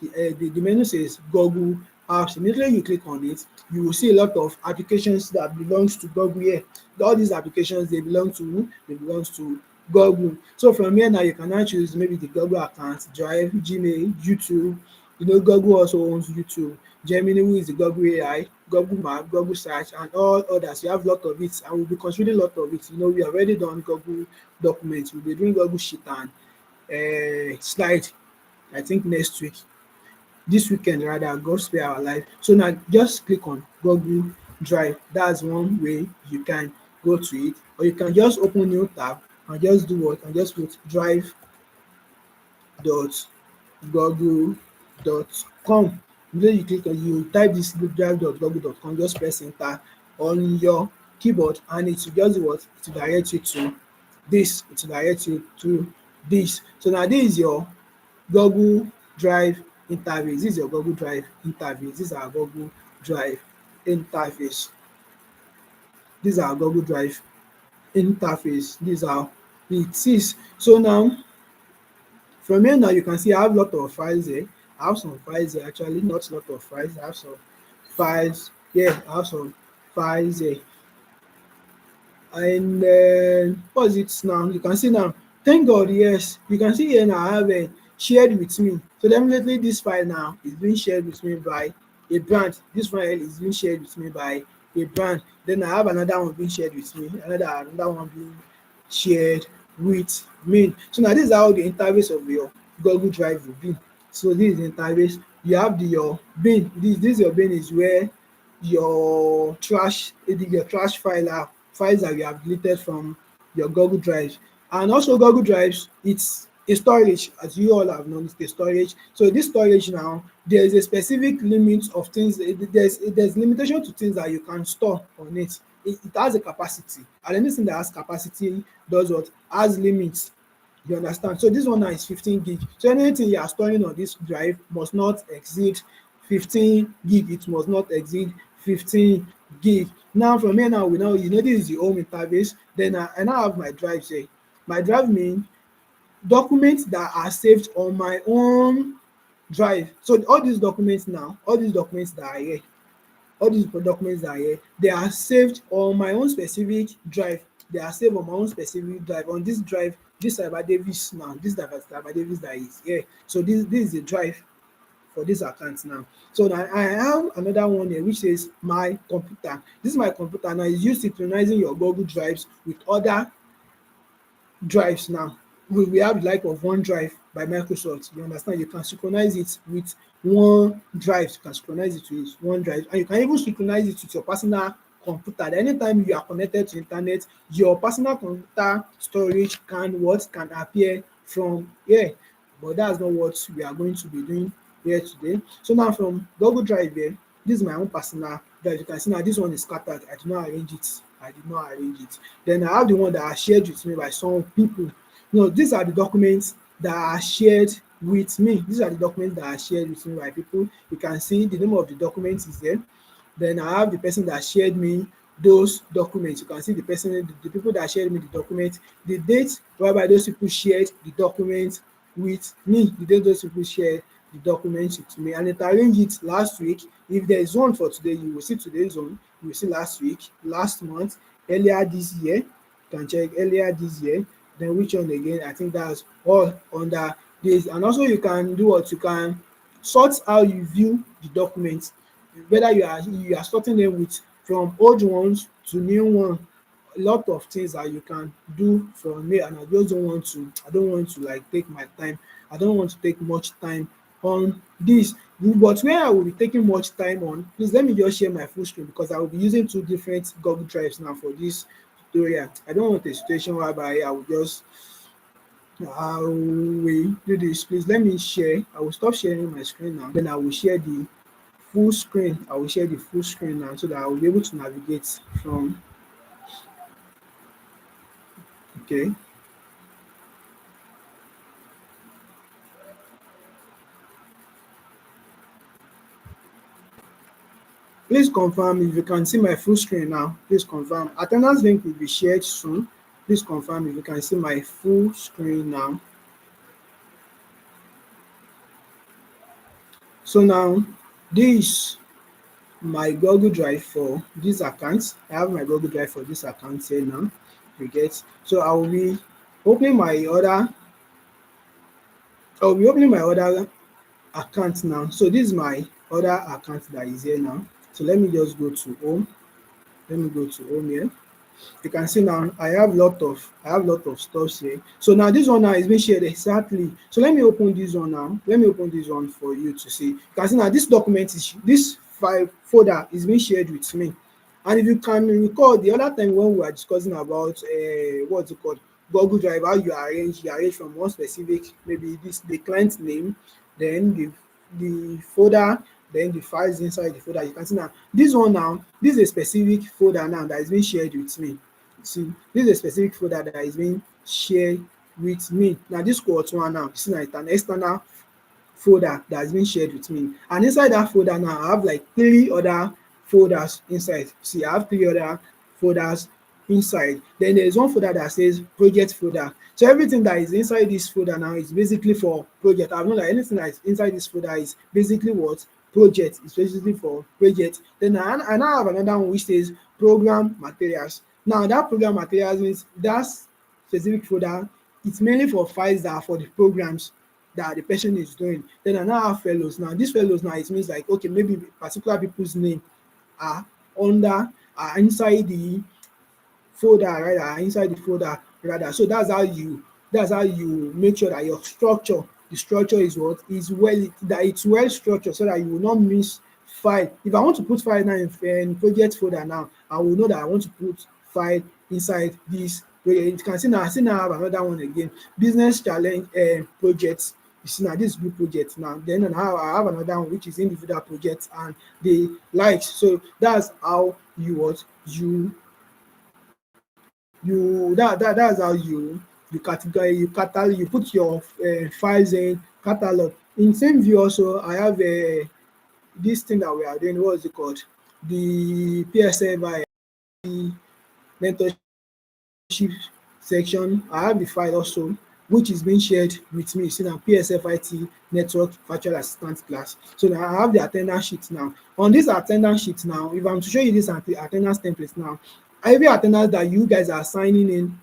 The menu says Google Apps. Immediately you click on it, you will see a lot of applications that belongs to Google here. All these applications, they belong to who? They belongs to Google. So from here now you can now choose maybe the Google account, Drive, Gmail, YouTube. Google also owns YouTube, Gemini, who is the Google AI, Google Map, Google Search, and all others. You have a lot of it, and we'll be considering a lot of it. We have already done Google Documents. We'll be doing Google Sheet and Slide, I think next week. This weekend rather, God spare our life. So now just click on Google Drive. That's one way you can go to it, or you can just open new tab and just do what? And just put drive.google.com. Then you click on, you type this drive.google.com, just press enter on your keyboard, and it will just do what? It will direct you to this. So now this is your Google Drive interface. This is our Google Drive interface. This is our Google Drive interface. This is how it is. So now from here now you can see I have a lot of files here. I have some files here, actually not a lot of files. I have some files here. And what is it now? You can see now. Thank God, yes. You can see here now I have shared with me. So definitely this file now is being shared with me by a brand. This file is being shared with me by a brand. Then I have another one being shared with me, another one being shared with me. So now this is how the interface of your Google Drive will be. So this is the interface. You have your bin. This your bin is where your trash file files that you have deleted from your Google Drive. And also Google Drives, it's a storage, as you all have known, it's the storage. So this storage now, there is a specific limit of things. There's limitation to things that you can store on it. It has a capacity, and anything that has capacity does what? Has limits. You understand? So this one now is 15 gig. So anything you are storing on this drive must not exceed 15 gig. It must not exceed 15 gig. Now from here now, we know, you know, this is the home interface. Then I now have my drives here. My drive means documents that are saved on my own drive. So all these documents now, all these documents that are here, all these documents that are here, they are saved on my own specific drive. They are saved on my own specific drive. On this drive, this Cyber Davis now, this Cyber Davis that is here. So this is the drive for this account now. So now I have another one here which says my computer. This is my computer now. It's used synchronizing your Google Drives with other drives now. We have the like of OneDrive by Microsoft. You understand? You can synchronize it with one drive. You can synchronize it with one drive, and you can even synchronize it with your personal computer. Anytime you are connected to internet, your personal computer storage can appear from here. But that's not what we are going to be doing here today. So now from Google Drive here, this is my own personal drive. You can see now this one is scattered. I did not arrange it. I did not arrange it. Then I have the one that are shared with me by some people. No, these are the documents that are shared with me. These are the documents that are shared with me by people. You can see the name of the document is there. Then I have the person that shared me those documents. You can see the person, the people that shared me the document, the date whereby those people shared the document with me, the date those people shared the document with me, and it arranged it last week. If there is one for today, you will see today's one, you will see last week, last month, earlier this year. You can check earlier this year. Then which one again? I think that's all under this. And also you can do what? You can sort how you view the documents, whether you are sorting them with from old ones to new one. A lot of things that you can do from here, and I don't want to like take my time. I don't want to take much time on this. But where I will be taking much time on, please let me just share my full screen, because I will be using two different Google Drives now for this tutorial. I don't want a situation whereby I will do this. Please let me share. I will stop sharing my screen now. Then I will share the full screen. I will share the full screen now so that I will be able to navigate from. Okay. Please confirm if you can see my full screen now. Please confirm. Attendance link will be shared soon. Please confirm if you can see my full screen now. So now this my Google Drive for this account. I have my Google Drive for this account here now. You get. So I will be opening my other. I will be opening my other account now. So this is my other account that is here now. So let me just go to home. Let me go to home here. You can see now I have lot of stuff here. So now this one now is being shared exactly. So let me open this one now. Let me open this one for you to see. You can see now this document is this file folder is being shared with me. And if you can recall the other time when we were discussing about what's it called, Google Drive, how you arrange from one specific, maybe this the client name, then the folder, then the files inside the folder. You can see now this one now, this is a specific folder now that is being shared with me. See, this is a specific folder that is being shared with me. Now this quote one now, see now it's an external folder that has been shared with me, and inside that folder now I have like 3 other folders inside. See, I have 3 other folders inside. Then there is one folder that says project folder. So everything that is inside this folder now is basically for project. I've known that anything that is inside this folder is basically what? Project. It's basically for project. Then I now have another one which says program materials. Now that program materials means that specific folder, it's mainly for files that are for the programs that the person is doing. Then I now have fellows. Now these fellows now, it means like, okay, maybe particular people's name are inside the folder, right? Are inside the folder rather. So that's how you make sure that your structure, the structure is what is it's well structured, so that you will not miss file. If I want to put file now in project folder now, I will know that I want to put file inside this You can see now I have another one again, business challenge project. You see now this group project now. Then I have another one which is individual project and the likes. So that's how you what that's how you categorize, you put your files in catalog. In same view also I have this thing that we are doing, what is it called, the PSFI mentorship section. I have the file also which is being shared with me. You see now PSFIT network virtual assistant class. So now I have the attendance sheet now. On this attendance sheet now, if I'm to show you this attendance template now, every attendance that you guys are signing in,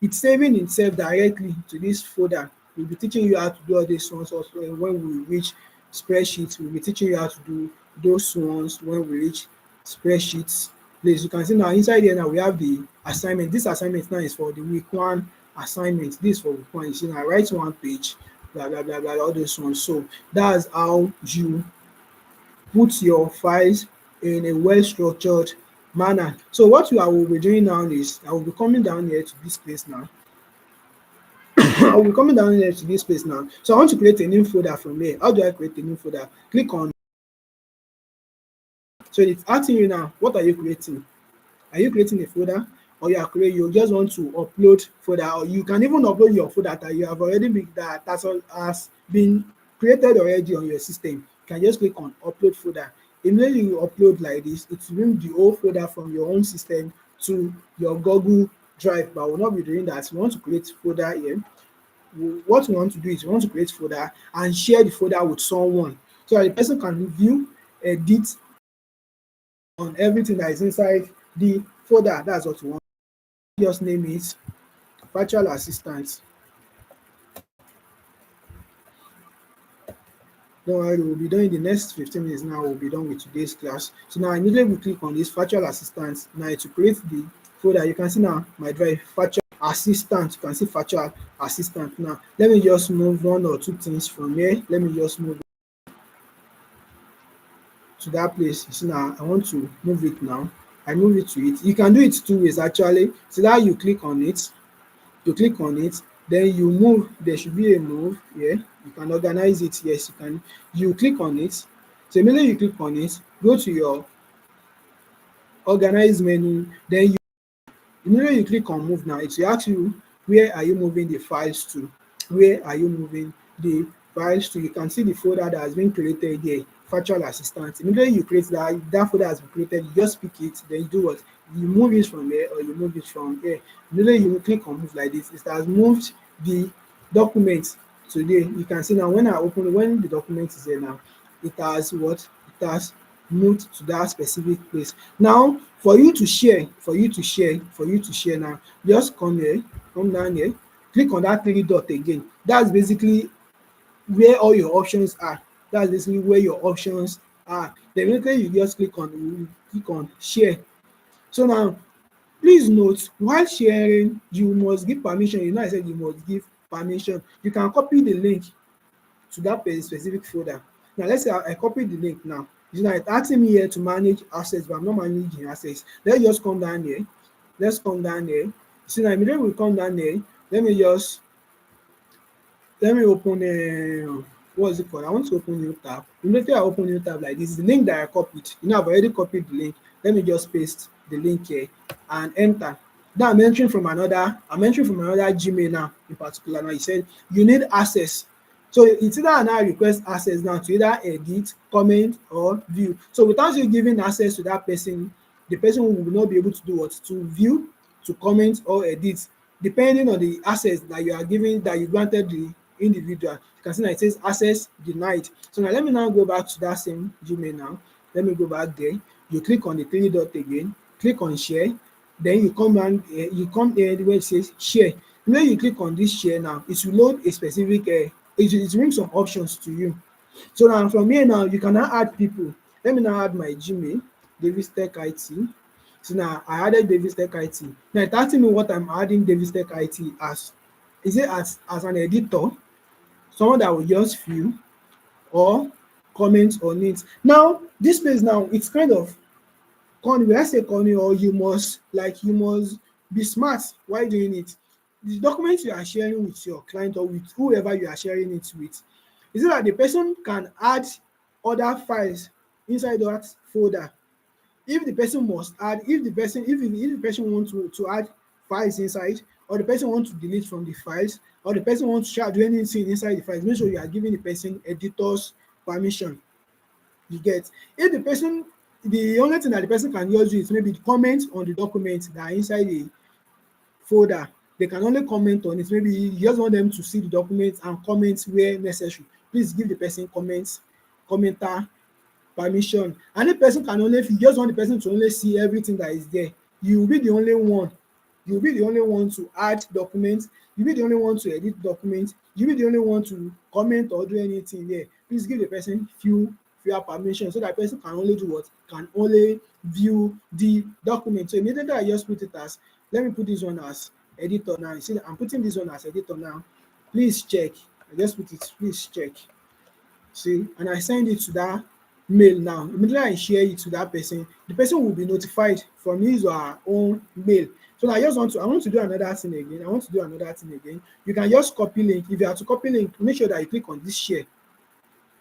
it's saving itself directly to this folder. We'll be teaching you how to do all these ones also when we reach spreadsheets. We'll be teaching you how to do those ones when we reach spreadsheets. Please, you can see now inside here now we have the assignment. This assignment now is for the week one assignment. This for week one. You see now write one page, blah blah blah blah, all those ones. So that's how you put your files in a well structured manner. So what I will be doing now is I will be coming down here to this place now. I will be coming down here to this place now. So I want to create a new folder from here. How do I create a new folder? Click on. So it's asking you now, what are you creating? Are you creating a folder, or you just want to upload folder, or you can even upload your folder that you have already been has been created already on your system. You can just click on upload folder. Immediately you upload like this, it will bring the whole folder from your own system to your Google Drive, but we'll not be doing that. We want to create folder here. What we want to do is we want to create folder and share the folder with someone so that the person can view, edit on everything that is inside the folder. That's what we want. Just name it virtual assistant. Don't worry, we'll be done in the next 15 minutes now. We'll be done with today's class. So now immediately we click on this virtual assistant. Now to create the folder, you can see now my drive virtual assistant. You can see virtual assistant. Now let me just move one or two things from here. Let me just move to that place. You see now I want to move it now. I move it to it. You can do it two ways actually. So that you click on it, then you move. There should be a move here. You can organize it. Yes, you can. You click on it. So immediately you click on it, go to your organize menu, then immediately you click on move. Now it will ask you, where are you moving the files to? Where are you moving the files to? You can see the folder that has been created here, virtual assistant. Immediately you create that folder has been created, you just pick it, then you do what? You move it from here or you move it from here. Immediately you click on move like this, it has moved the document today. You can see now when the document is here now, it has what? It has moved to that specific place. Now for you to share now, just come down here, click on that three dot again. That's basically where all your options are. That's basically where your options are. Then immediately you just click on share. So now please note, while sharing you must give permission. You know I said you must give permission. You can copy the link to that specific folder. Now let's say I copy the link now. You know it's asking me here to manage access, but I'm not managing access. Let's just come down here. See now immediately we come down here. Let me open what's it called? I want to open new tab. Immediately I open new tab like this, the link that I copied. You know I've already copied the link. Let me just paste the link here and enter. Now I'm entering from another Gmail now in particular. Now you said you need access. So it's either now request access now to either edit, comment, or view. So without you giving access to that person, the person will not be able to do what? To view, to comment, or edit, depending on the access that you are giving, that you granted the individual. You can see that it says access denied. So now let me now go back to that same Gmail now. Let me go back there. You click on the three dot again, click on share, then you come down here, where it says share. When you click on this share now, it will load a specific it will bring some options to you. So now from here now you can now add people. Let me now add my Gmail, Davistech IT. So now I added Davistech IT. Now it's asking me what I'm adding Davistech IT as. Is it as an editor, someone that will just view or comment on it? Now this page now, it's kind of corny. When I say corny, or you must Be smart while doing it. The document you are sharing with your client or with whoever you are sharing it with, is it that the person can add other files inside that folder? If the person must add, if the person want to add files inside, or the person want to delete from the files, or the person want to try do anything inside the files, make sure you are giving the person editor's permission. You get? If the person, the only thing that the person can just do is maybe comment on the document that are inside the folder. They can only comment on it. Maybe you just want them to see the document and comment where necessary. Please give the person commenter permission. And the person can only, if you just want the person to only see everything that is there, you will be the only one. You will be the only one to add documents. You will be the only one to edit documents. You will be the only one to comment or do anything there. Please give the person few permission so that person can only do what? Can only view the document. So immediately I just put it as, let me put this one as editor now. You see that I'm putting this one as editor now. Please check. I just put it, please check. See, and I send it to that mail now. Immediately I share it to that person, the person will be notified from his or her own mail. So I want to do another thing again. You can just copy link. If you have to copy link, make sure that you click on this share.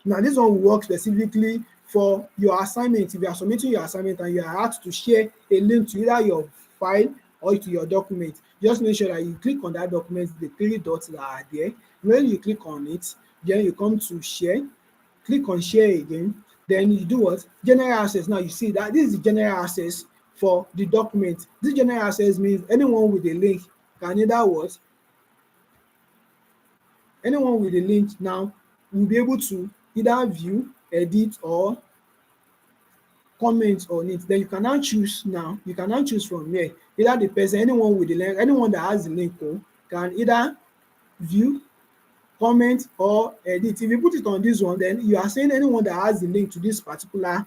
Now this one will work specifically for your assignment. If you are submitting your assignment and you are asked to share a link to either your file or to your document, just make sure that you click on that document, the three dots that are there. When you click on it, then you come to share, click on share again, then you do what? General access. Now you see that this is the general access for the document. This general access means anyone with a link can either what? Anyone with a link now will be able to either view, edit, or comment on it. Then you can now choose from here. Either the person, anyone with the link, anyone that has the link can either view, comment, or edit. If you put it on this one, then you are saying anyone that has the link to this particular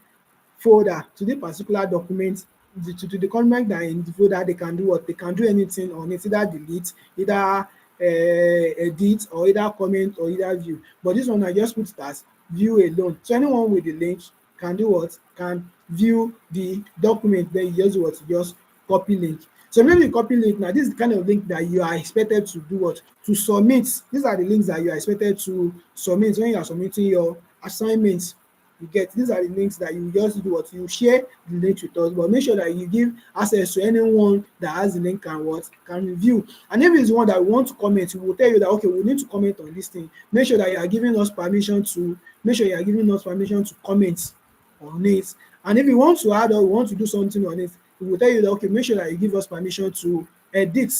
folder, to the particular document, to the document that in the folder, they can do what? They can do anything on it, either delete, either edit, or either comment, or either view. But this one I just put it as view alone. So anyone with the link can do what? Can view the document. Then you just do what? You just copy link. So maybe you copy link now. This is the kind of link that you are expected to do what? To submit. These are the links that you are expected to submit when you are submitting your assignments. You get, these are the links that you just do what? You share the link with us, but make sure that you give access to anyone that has the link and what? Can review. And if it's one that we want to comment, we will tell you that okay, we need to comment on this thing. Make sure that you are giving us permission to comment on it. And if you want to add or you want to do something on it, we will tell you that okay, make sure that you give us permission to edit.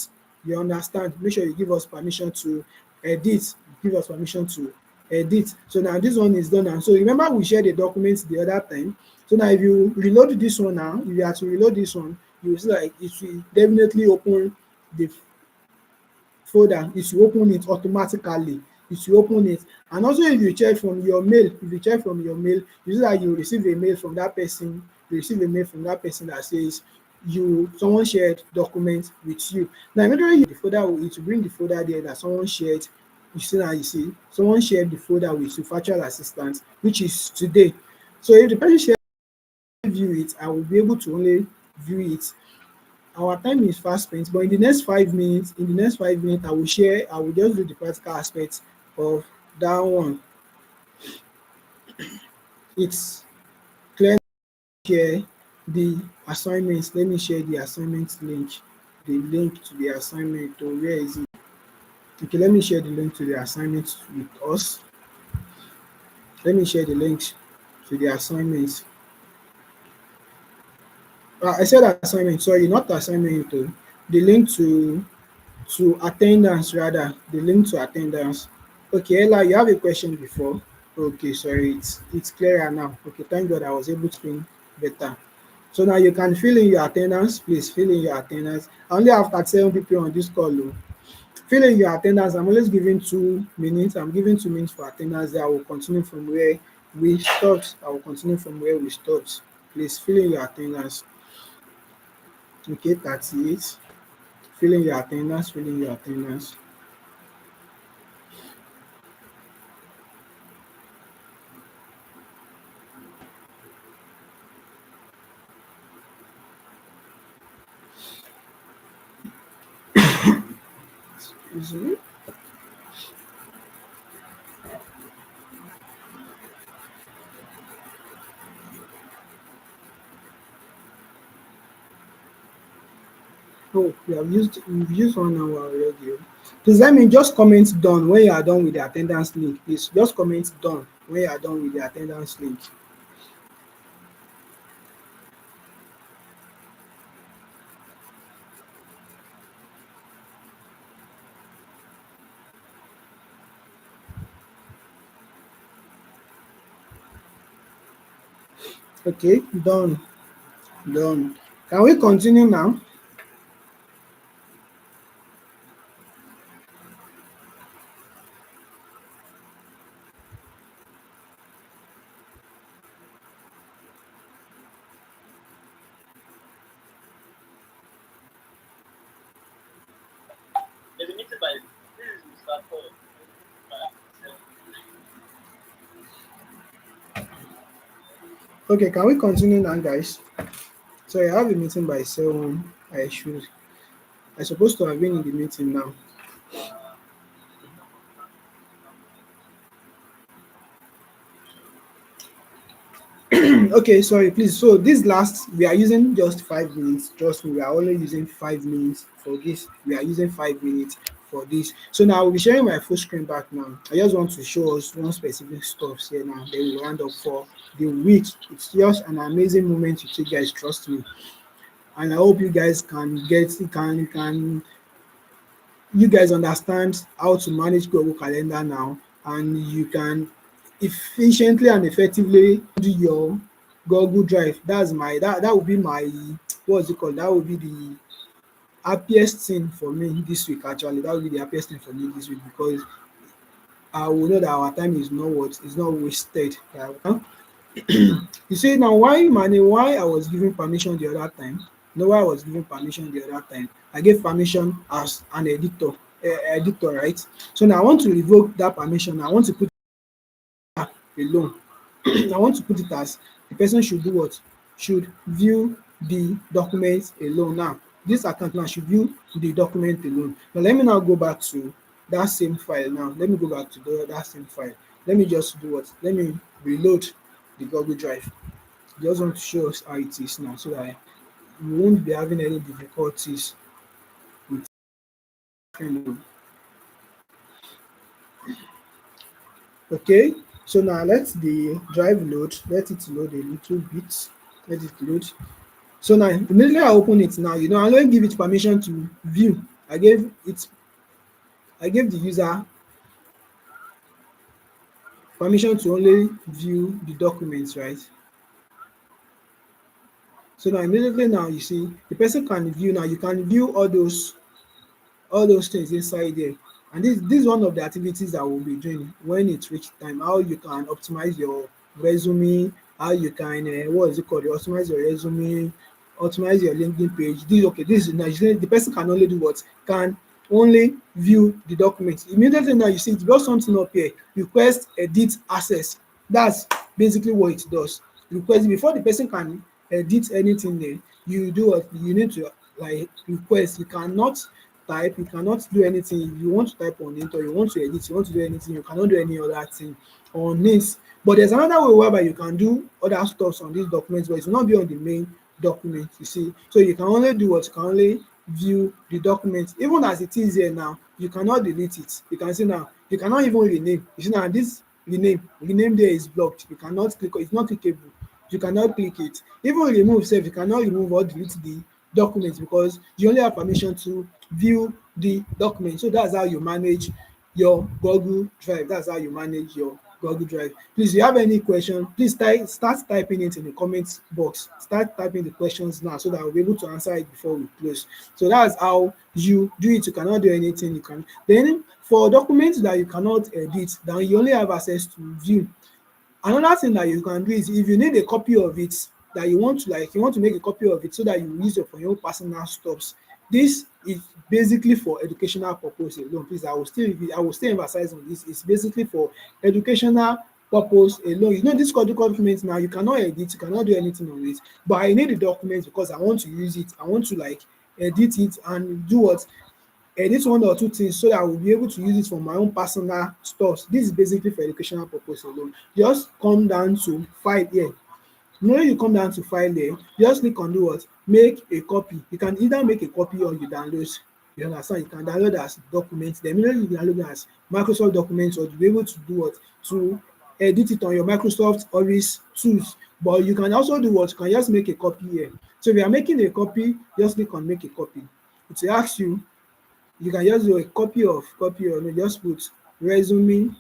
You understand? Make sure you give us permission to edit. Give us permission to edit. So now this one is done. And so remember we shared the documents the other time. So now if you reload this one now, if you have to reload this one, you will see like it will definitely open the folder. It will open it automatically. It will open it. And also if you check from your mail, you see that you receive a mail from that person. You receive a mail from that person that says someone shared documents with you. Now immediately the folder it will bring the folder there that someone shared. You see someone shared the folder with you, virtual assistant, which is today. So if the person shared view it, I will be able to only view it. Our time is fast spent, but in the next 5 minutes, I will just do the practical aspect of that one. It's clear here the assignments. Let me share the assignment link. The link to the assignment. Oh, where is it? Okay, let me share the link to the assignment with us. Let me share the links to the assignments. I said assignment, sorry, not assignment. The link to attendance rather. The link to attendance. Okay, Ella, you have a question before. Okay, sorry, it's clearer now. Okay, thank God I was able to explain better. So now you can fill in your attendance. Please fill in your attendance. I only have 37 people on this call. Fill in your attendance. I'm always giving 2 minutes. I'm giving 2 minutes for attendance. I will continue from where we stopped. Please fill in your attendance. Okay, 38. Fill in your attendance. Easily. Oh, we've used 1 hour already. Please let me just comment done when you are done with the attendance link. Please just comment done when you are done with the attendance link. Okay, done, done. Can we continue now? Okay, can we continue now, guys? So I have a meeting by 7. I supposed to have been in the meeting now. Okay, sorry, please. So this last, we are using just 5 minutes. Trust me, we are only using 5 minutes for this. We are using 5 minutes for this. So now I'll be sharing my full screen back now. I just want to show us one specific stuff here now. Then we'll round up for the week. It's just an amazing moment to take, guys. Trust me. And I hope you guys can you guys understand how to manage Google Calendar now, and you can efficiently and effectively do your Google Drive. That would be my, what's it called? That would be the happiest thing for me this week. Actually, that would be the happiest thing for me this week, because I will know that our time is not what is not wasted. You see now, why I was given permission the other time. You know why I was given permission the other time? I gave permission as an editor, right? So now I want to revoke that permission. I want to put it alone. I want to put it as the person should do what? Should view the document alone. Now, this account now should view the document alone. Now, let me now go back to that same file now. Let me go back to that same file. Let me just do what? Let me reload the Google Drive. Just want to show us how it is now, so that we won't be having any difficulties with kind of. Okay, so now let the drive load, let it load a little bit, let it load. So now immediately I open it now, I don't give it permission to view. I gave the user permission to only view the documents, right? So now immediately now you see the person can view. Now you can view all those things inside there. And this is one of the activities that we'll be doing when it reach time. How you can optimize your resume, how you can what is it called? You optimize your resume, optimize your LinkedIn page. This is Nigeria. The person can only do what? Can only view the document. Immediately now you see it does something up here. Request edit access. That's basically what it does. Request before the person can edit anything there. You do what you need to like request. You cannot type, you cannot do anything. If you want to type on it or you want to edit, you want to do anything, you cannot do any other thing on it. But there's another way whereby you can do other stuff on these documents, but it will not be on the main document, you see. So you can only do what? You can only view the document. Even as it is here now, you cannot delete it. You can see now, you cannot even rename. You see now, this rename there is blocked. You cannot click, it's not clickable. You cannot click it. Even remove self, you cannot remove or delete the documents, because you only have permission to view the document. So that's how you manage your Google Drive. That's how you manage your Google Drive. Please, if you have any question, please start typing it in the comments box. Start typing the questions now, so that I'll be able to answer it before we close. So that's how you do it. You cannot do anything. You can then, for documents that you cannot edit, then you only have access to view. Another thing that you can do is, if you need a copy of it, that you want to make a copy of it so that you use it for your own personal stuffs. This is basically for educational purpose alone. Please, I will still emphasize on this. It's basically for educational purpose alone. This document now, you cannot edit, you cannot do anything on it. But I need the document because I want to use it. I want to edit it and do what? edit one or two things so that I will be able to use it for my own personal stuff. This is basically for educational purpose alone. Just come down to file here. When you come down to file there, just click on do what? Make a copy. You can either make a copy or you download. You understand? You can download as documents. The minute you download as Microsoft documents, or to be able to do what? To edit it on your Microsoft Office tools. But you can also do what? You can just make a copy here. So if you are making a copy, just click on make a copy. It will ask you, you can just do a copy or no, just put resume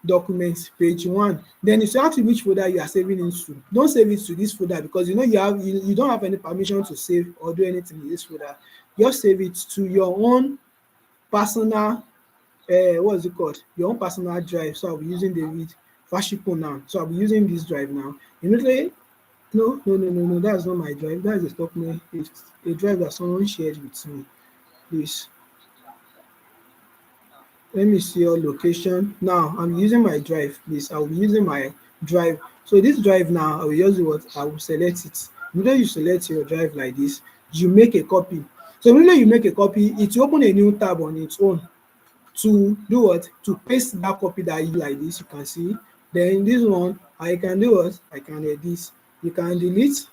documents page 1. Then it will ask you which folder you are saving into. Don't save it to this folder because you know you don't have any permission to save or do anything in this folder. Just save it to your own personal what is it called? Your own personal drive. So I'll be using David Fashipo now. So I'll be using this drive now. Immediately, no, that's not my drive. That's a document. It's a drive that someone shared with me. Please. Let me see your location. Now I'm using my drive, please. I'll be using my drive. So this drive now, I will use what? I will select it. Immediately you select your drive like this, you make a copy. So immediately you make a copy, it will open a new tab on its own to do what? To paste that copy that you like this, you can see. Then this one, I can do what? I can edit. You can delete,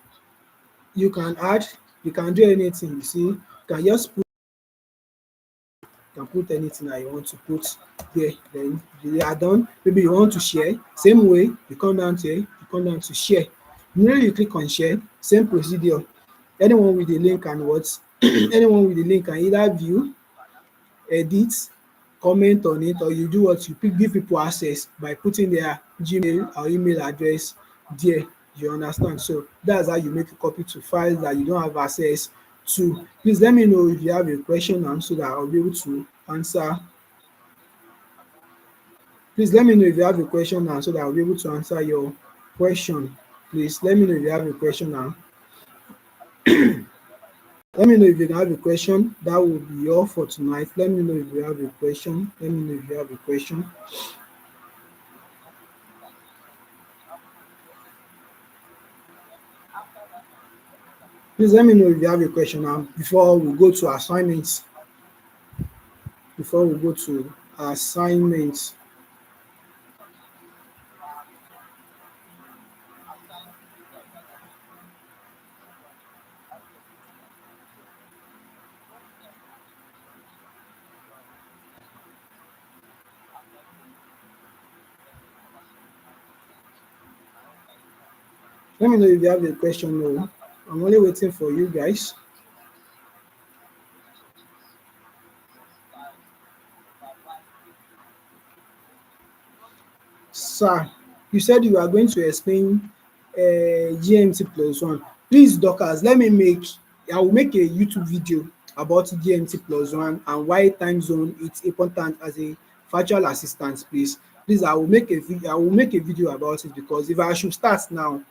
you can add, you can do anything, you see. You can just put anything that you want to put there. Then you are done. Maybe you want to share, same way, you come down to here, you come down to share. Immediately you click on share, same procedure. Anyone with the link can what? Anyone with the link can either view, edit, comment on it, or you do what? You give people access by putting their Gmail or email address there. You understand? So that's how you make a copy to files that you don't have access to. Please let me know if you have a question and so that I'll be able to answer. Please let me know if you have a question now so that I'll be able to answer your question. Please let me know if you have a question now. Let me know if you have a question. That will be all for tonight. Let me know if you have a question. Let me know if you have a question. Please let me know if you have a question now before we go to assignments. Before we go to assignments. Let me know if you have a question. No, I'm only waiting for you guys. Sir, you said you are going to explain GMT plus one. Please, Dorcas, I will make a YouTube video about GMT plus one and why time zone is important as a virtual assistant, please. Please, I will make a video about it because if I should start now,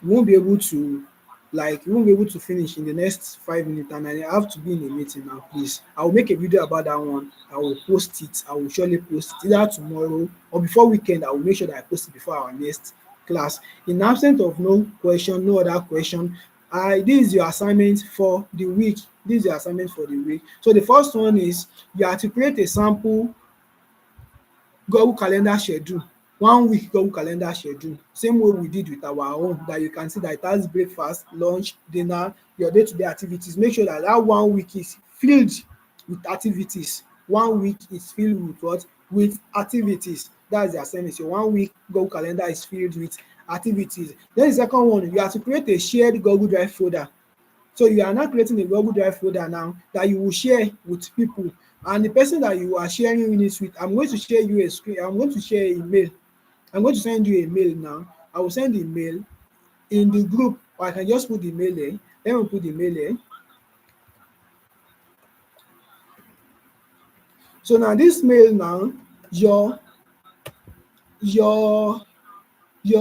you won't be able to finish in the next 5 minutes and I have to be in a meeting now, please. I will make a video about that one. I will post it. I will surely post it either tomorrow or before weekend. I will make sure that I post it before our next class. In absence of no other question, this is your assignment for the week. So the first one is you have to create a sample Google Calendar schedule, 1 week Google Calendar schedule, same way we did with our own, that you can see that it has breakfast, lunch, dinner, your day-to-day activities. Make sure that that 1 week is filled with activities. 1 week is filled with what? With activities. That's the assignment. Your 1 week Google Calendar is filled with activities. Then the second one, you have to create a shared Google Drive folder. So you are now creating a Google Drive folder now that you will share with people. And the person that you are sharing it with, I'm going to share you a screen. I'm going to share a mail. I'm going to send you a mail now. I will send the mail in the group, or I can just put the mail there. Let me put the mail there. So now this mail now, your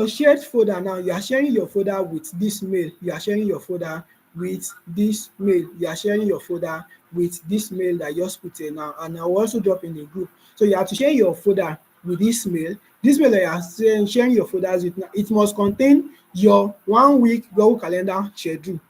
shared folder now, you are sharing your folder with this mail. You are sharing your folder with this mail. You are sharing your folder with this mail that you just put in now, and I will also drop in the group. So you have to share your folder with this mail. This mail that you are sharing your folders with now, it must contain your 1 week Google Calendar schedule.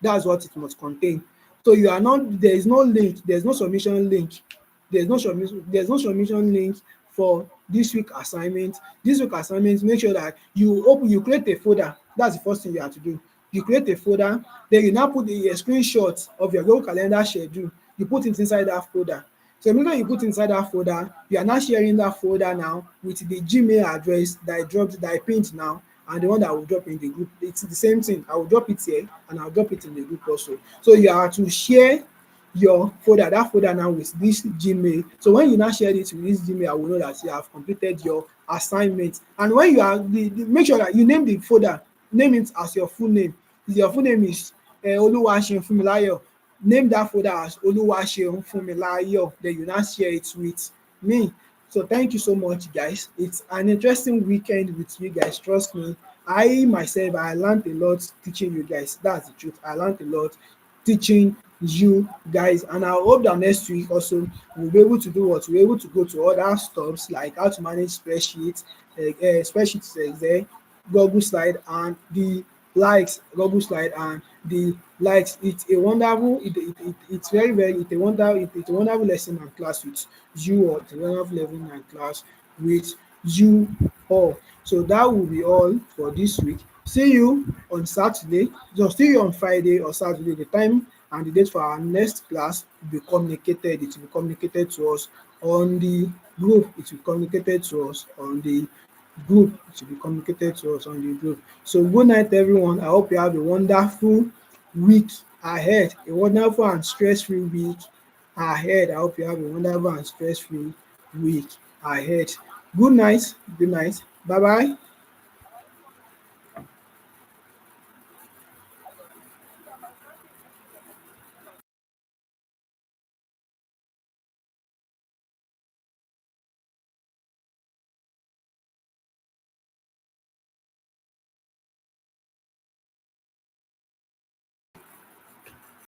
That's what it must contain. So you are not, there is no link, there's no submission link, there's no submission link for this week assignment. This week assignment, make sure that you create a folder. That's the first thing you have to do. You create a folder, then you now put a screenshot of your Google Calendar schedule. You put it inside that folder. So immediately you put inside that folder, you are now sharing that folder now with the Gmail address that I dropped, that I pinned now, and the one that I will drop in the group. It's the same thing. I will drop it here and I'll drop it in the group also. So you are to share your folder, that folder now with this Gmail. So when you now share it with this Gmail, I will know that you have completed your assignment. And when you are make sure that you name the folder, name it as your full name. If your full name is Oluwaseun Funmilayo, name that folder as Oluwaseun Funmilayo. Then you now share it with me. So thank you so much, guys. It's an interesting weekend with you guys. Trust me. I myself, I learned a lot teaching you guys. That's the truth. I learned a lot teaching you guys, and I hope that next week also we'll be able to do what, we're able to go to other stuffs like how to manage spreadsheets, spreadsheets Excel, Google Slide, and the likes, Google Slide and the likes. It's a wonderful, it's very very, it's a wonderful lesson and class with you all. It's a wonderful lesson and class with you all. So that will be all for this week. See you on Saturday. Just see you on Friday or Saturday. The time and the date for our next class will be communicated. It will be communicated to us on the group. It will be communicated to us on the group. It will be communicated to us on the group. So good night, everyone. I hope you have a wonderful week ahead. A wonderful and stress-free week ahead. I hope you have a wonderful and stress-free week ahead. Good night. Good night. Bye bye.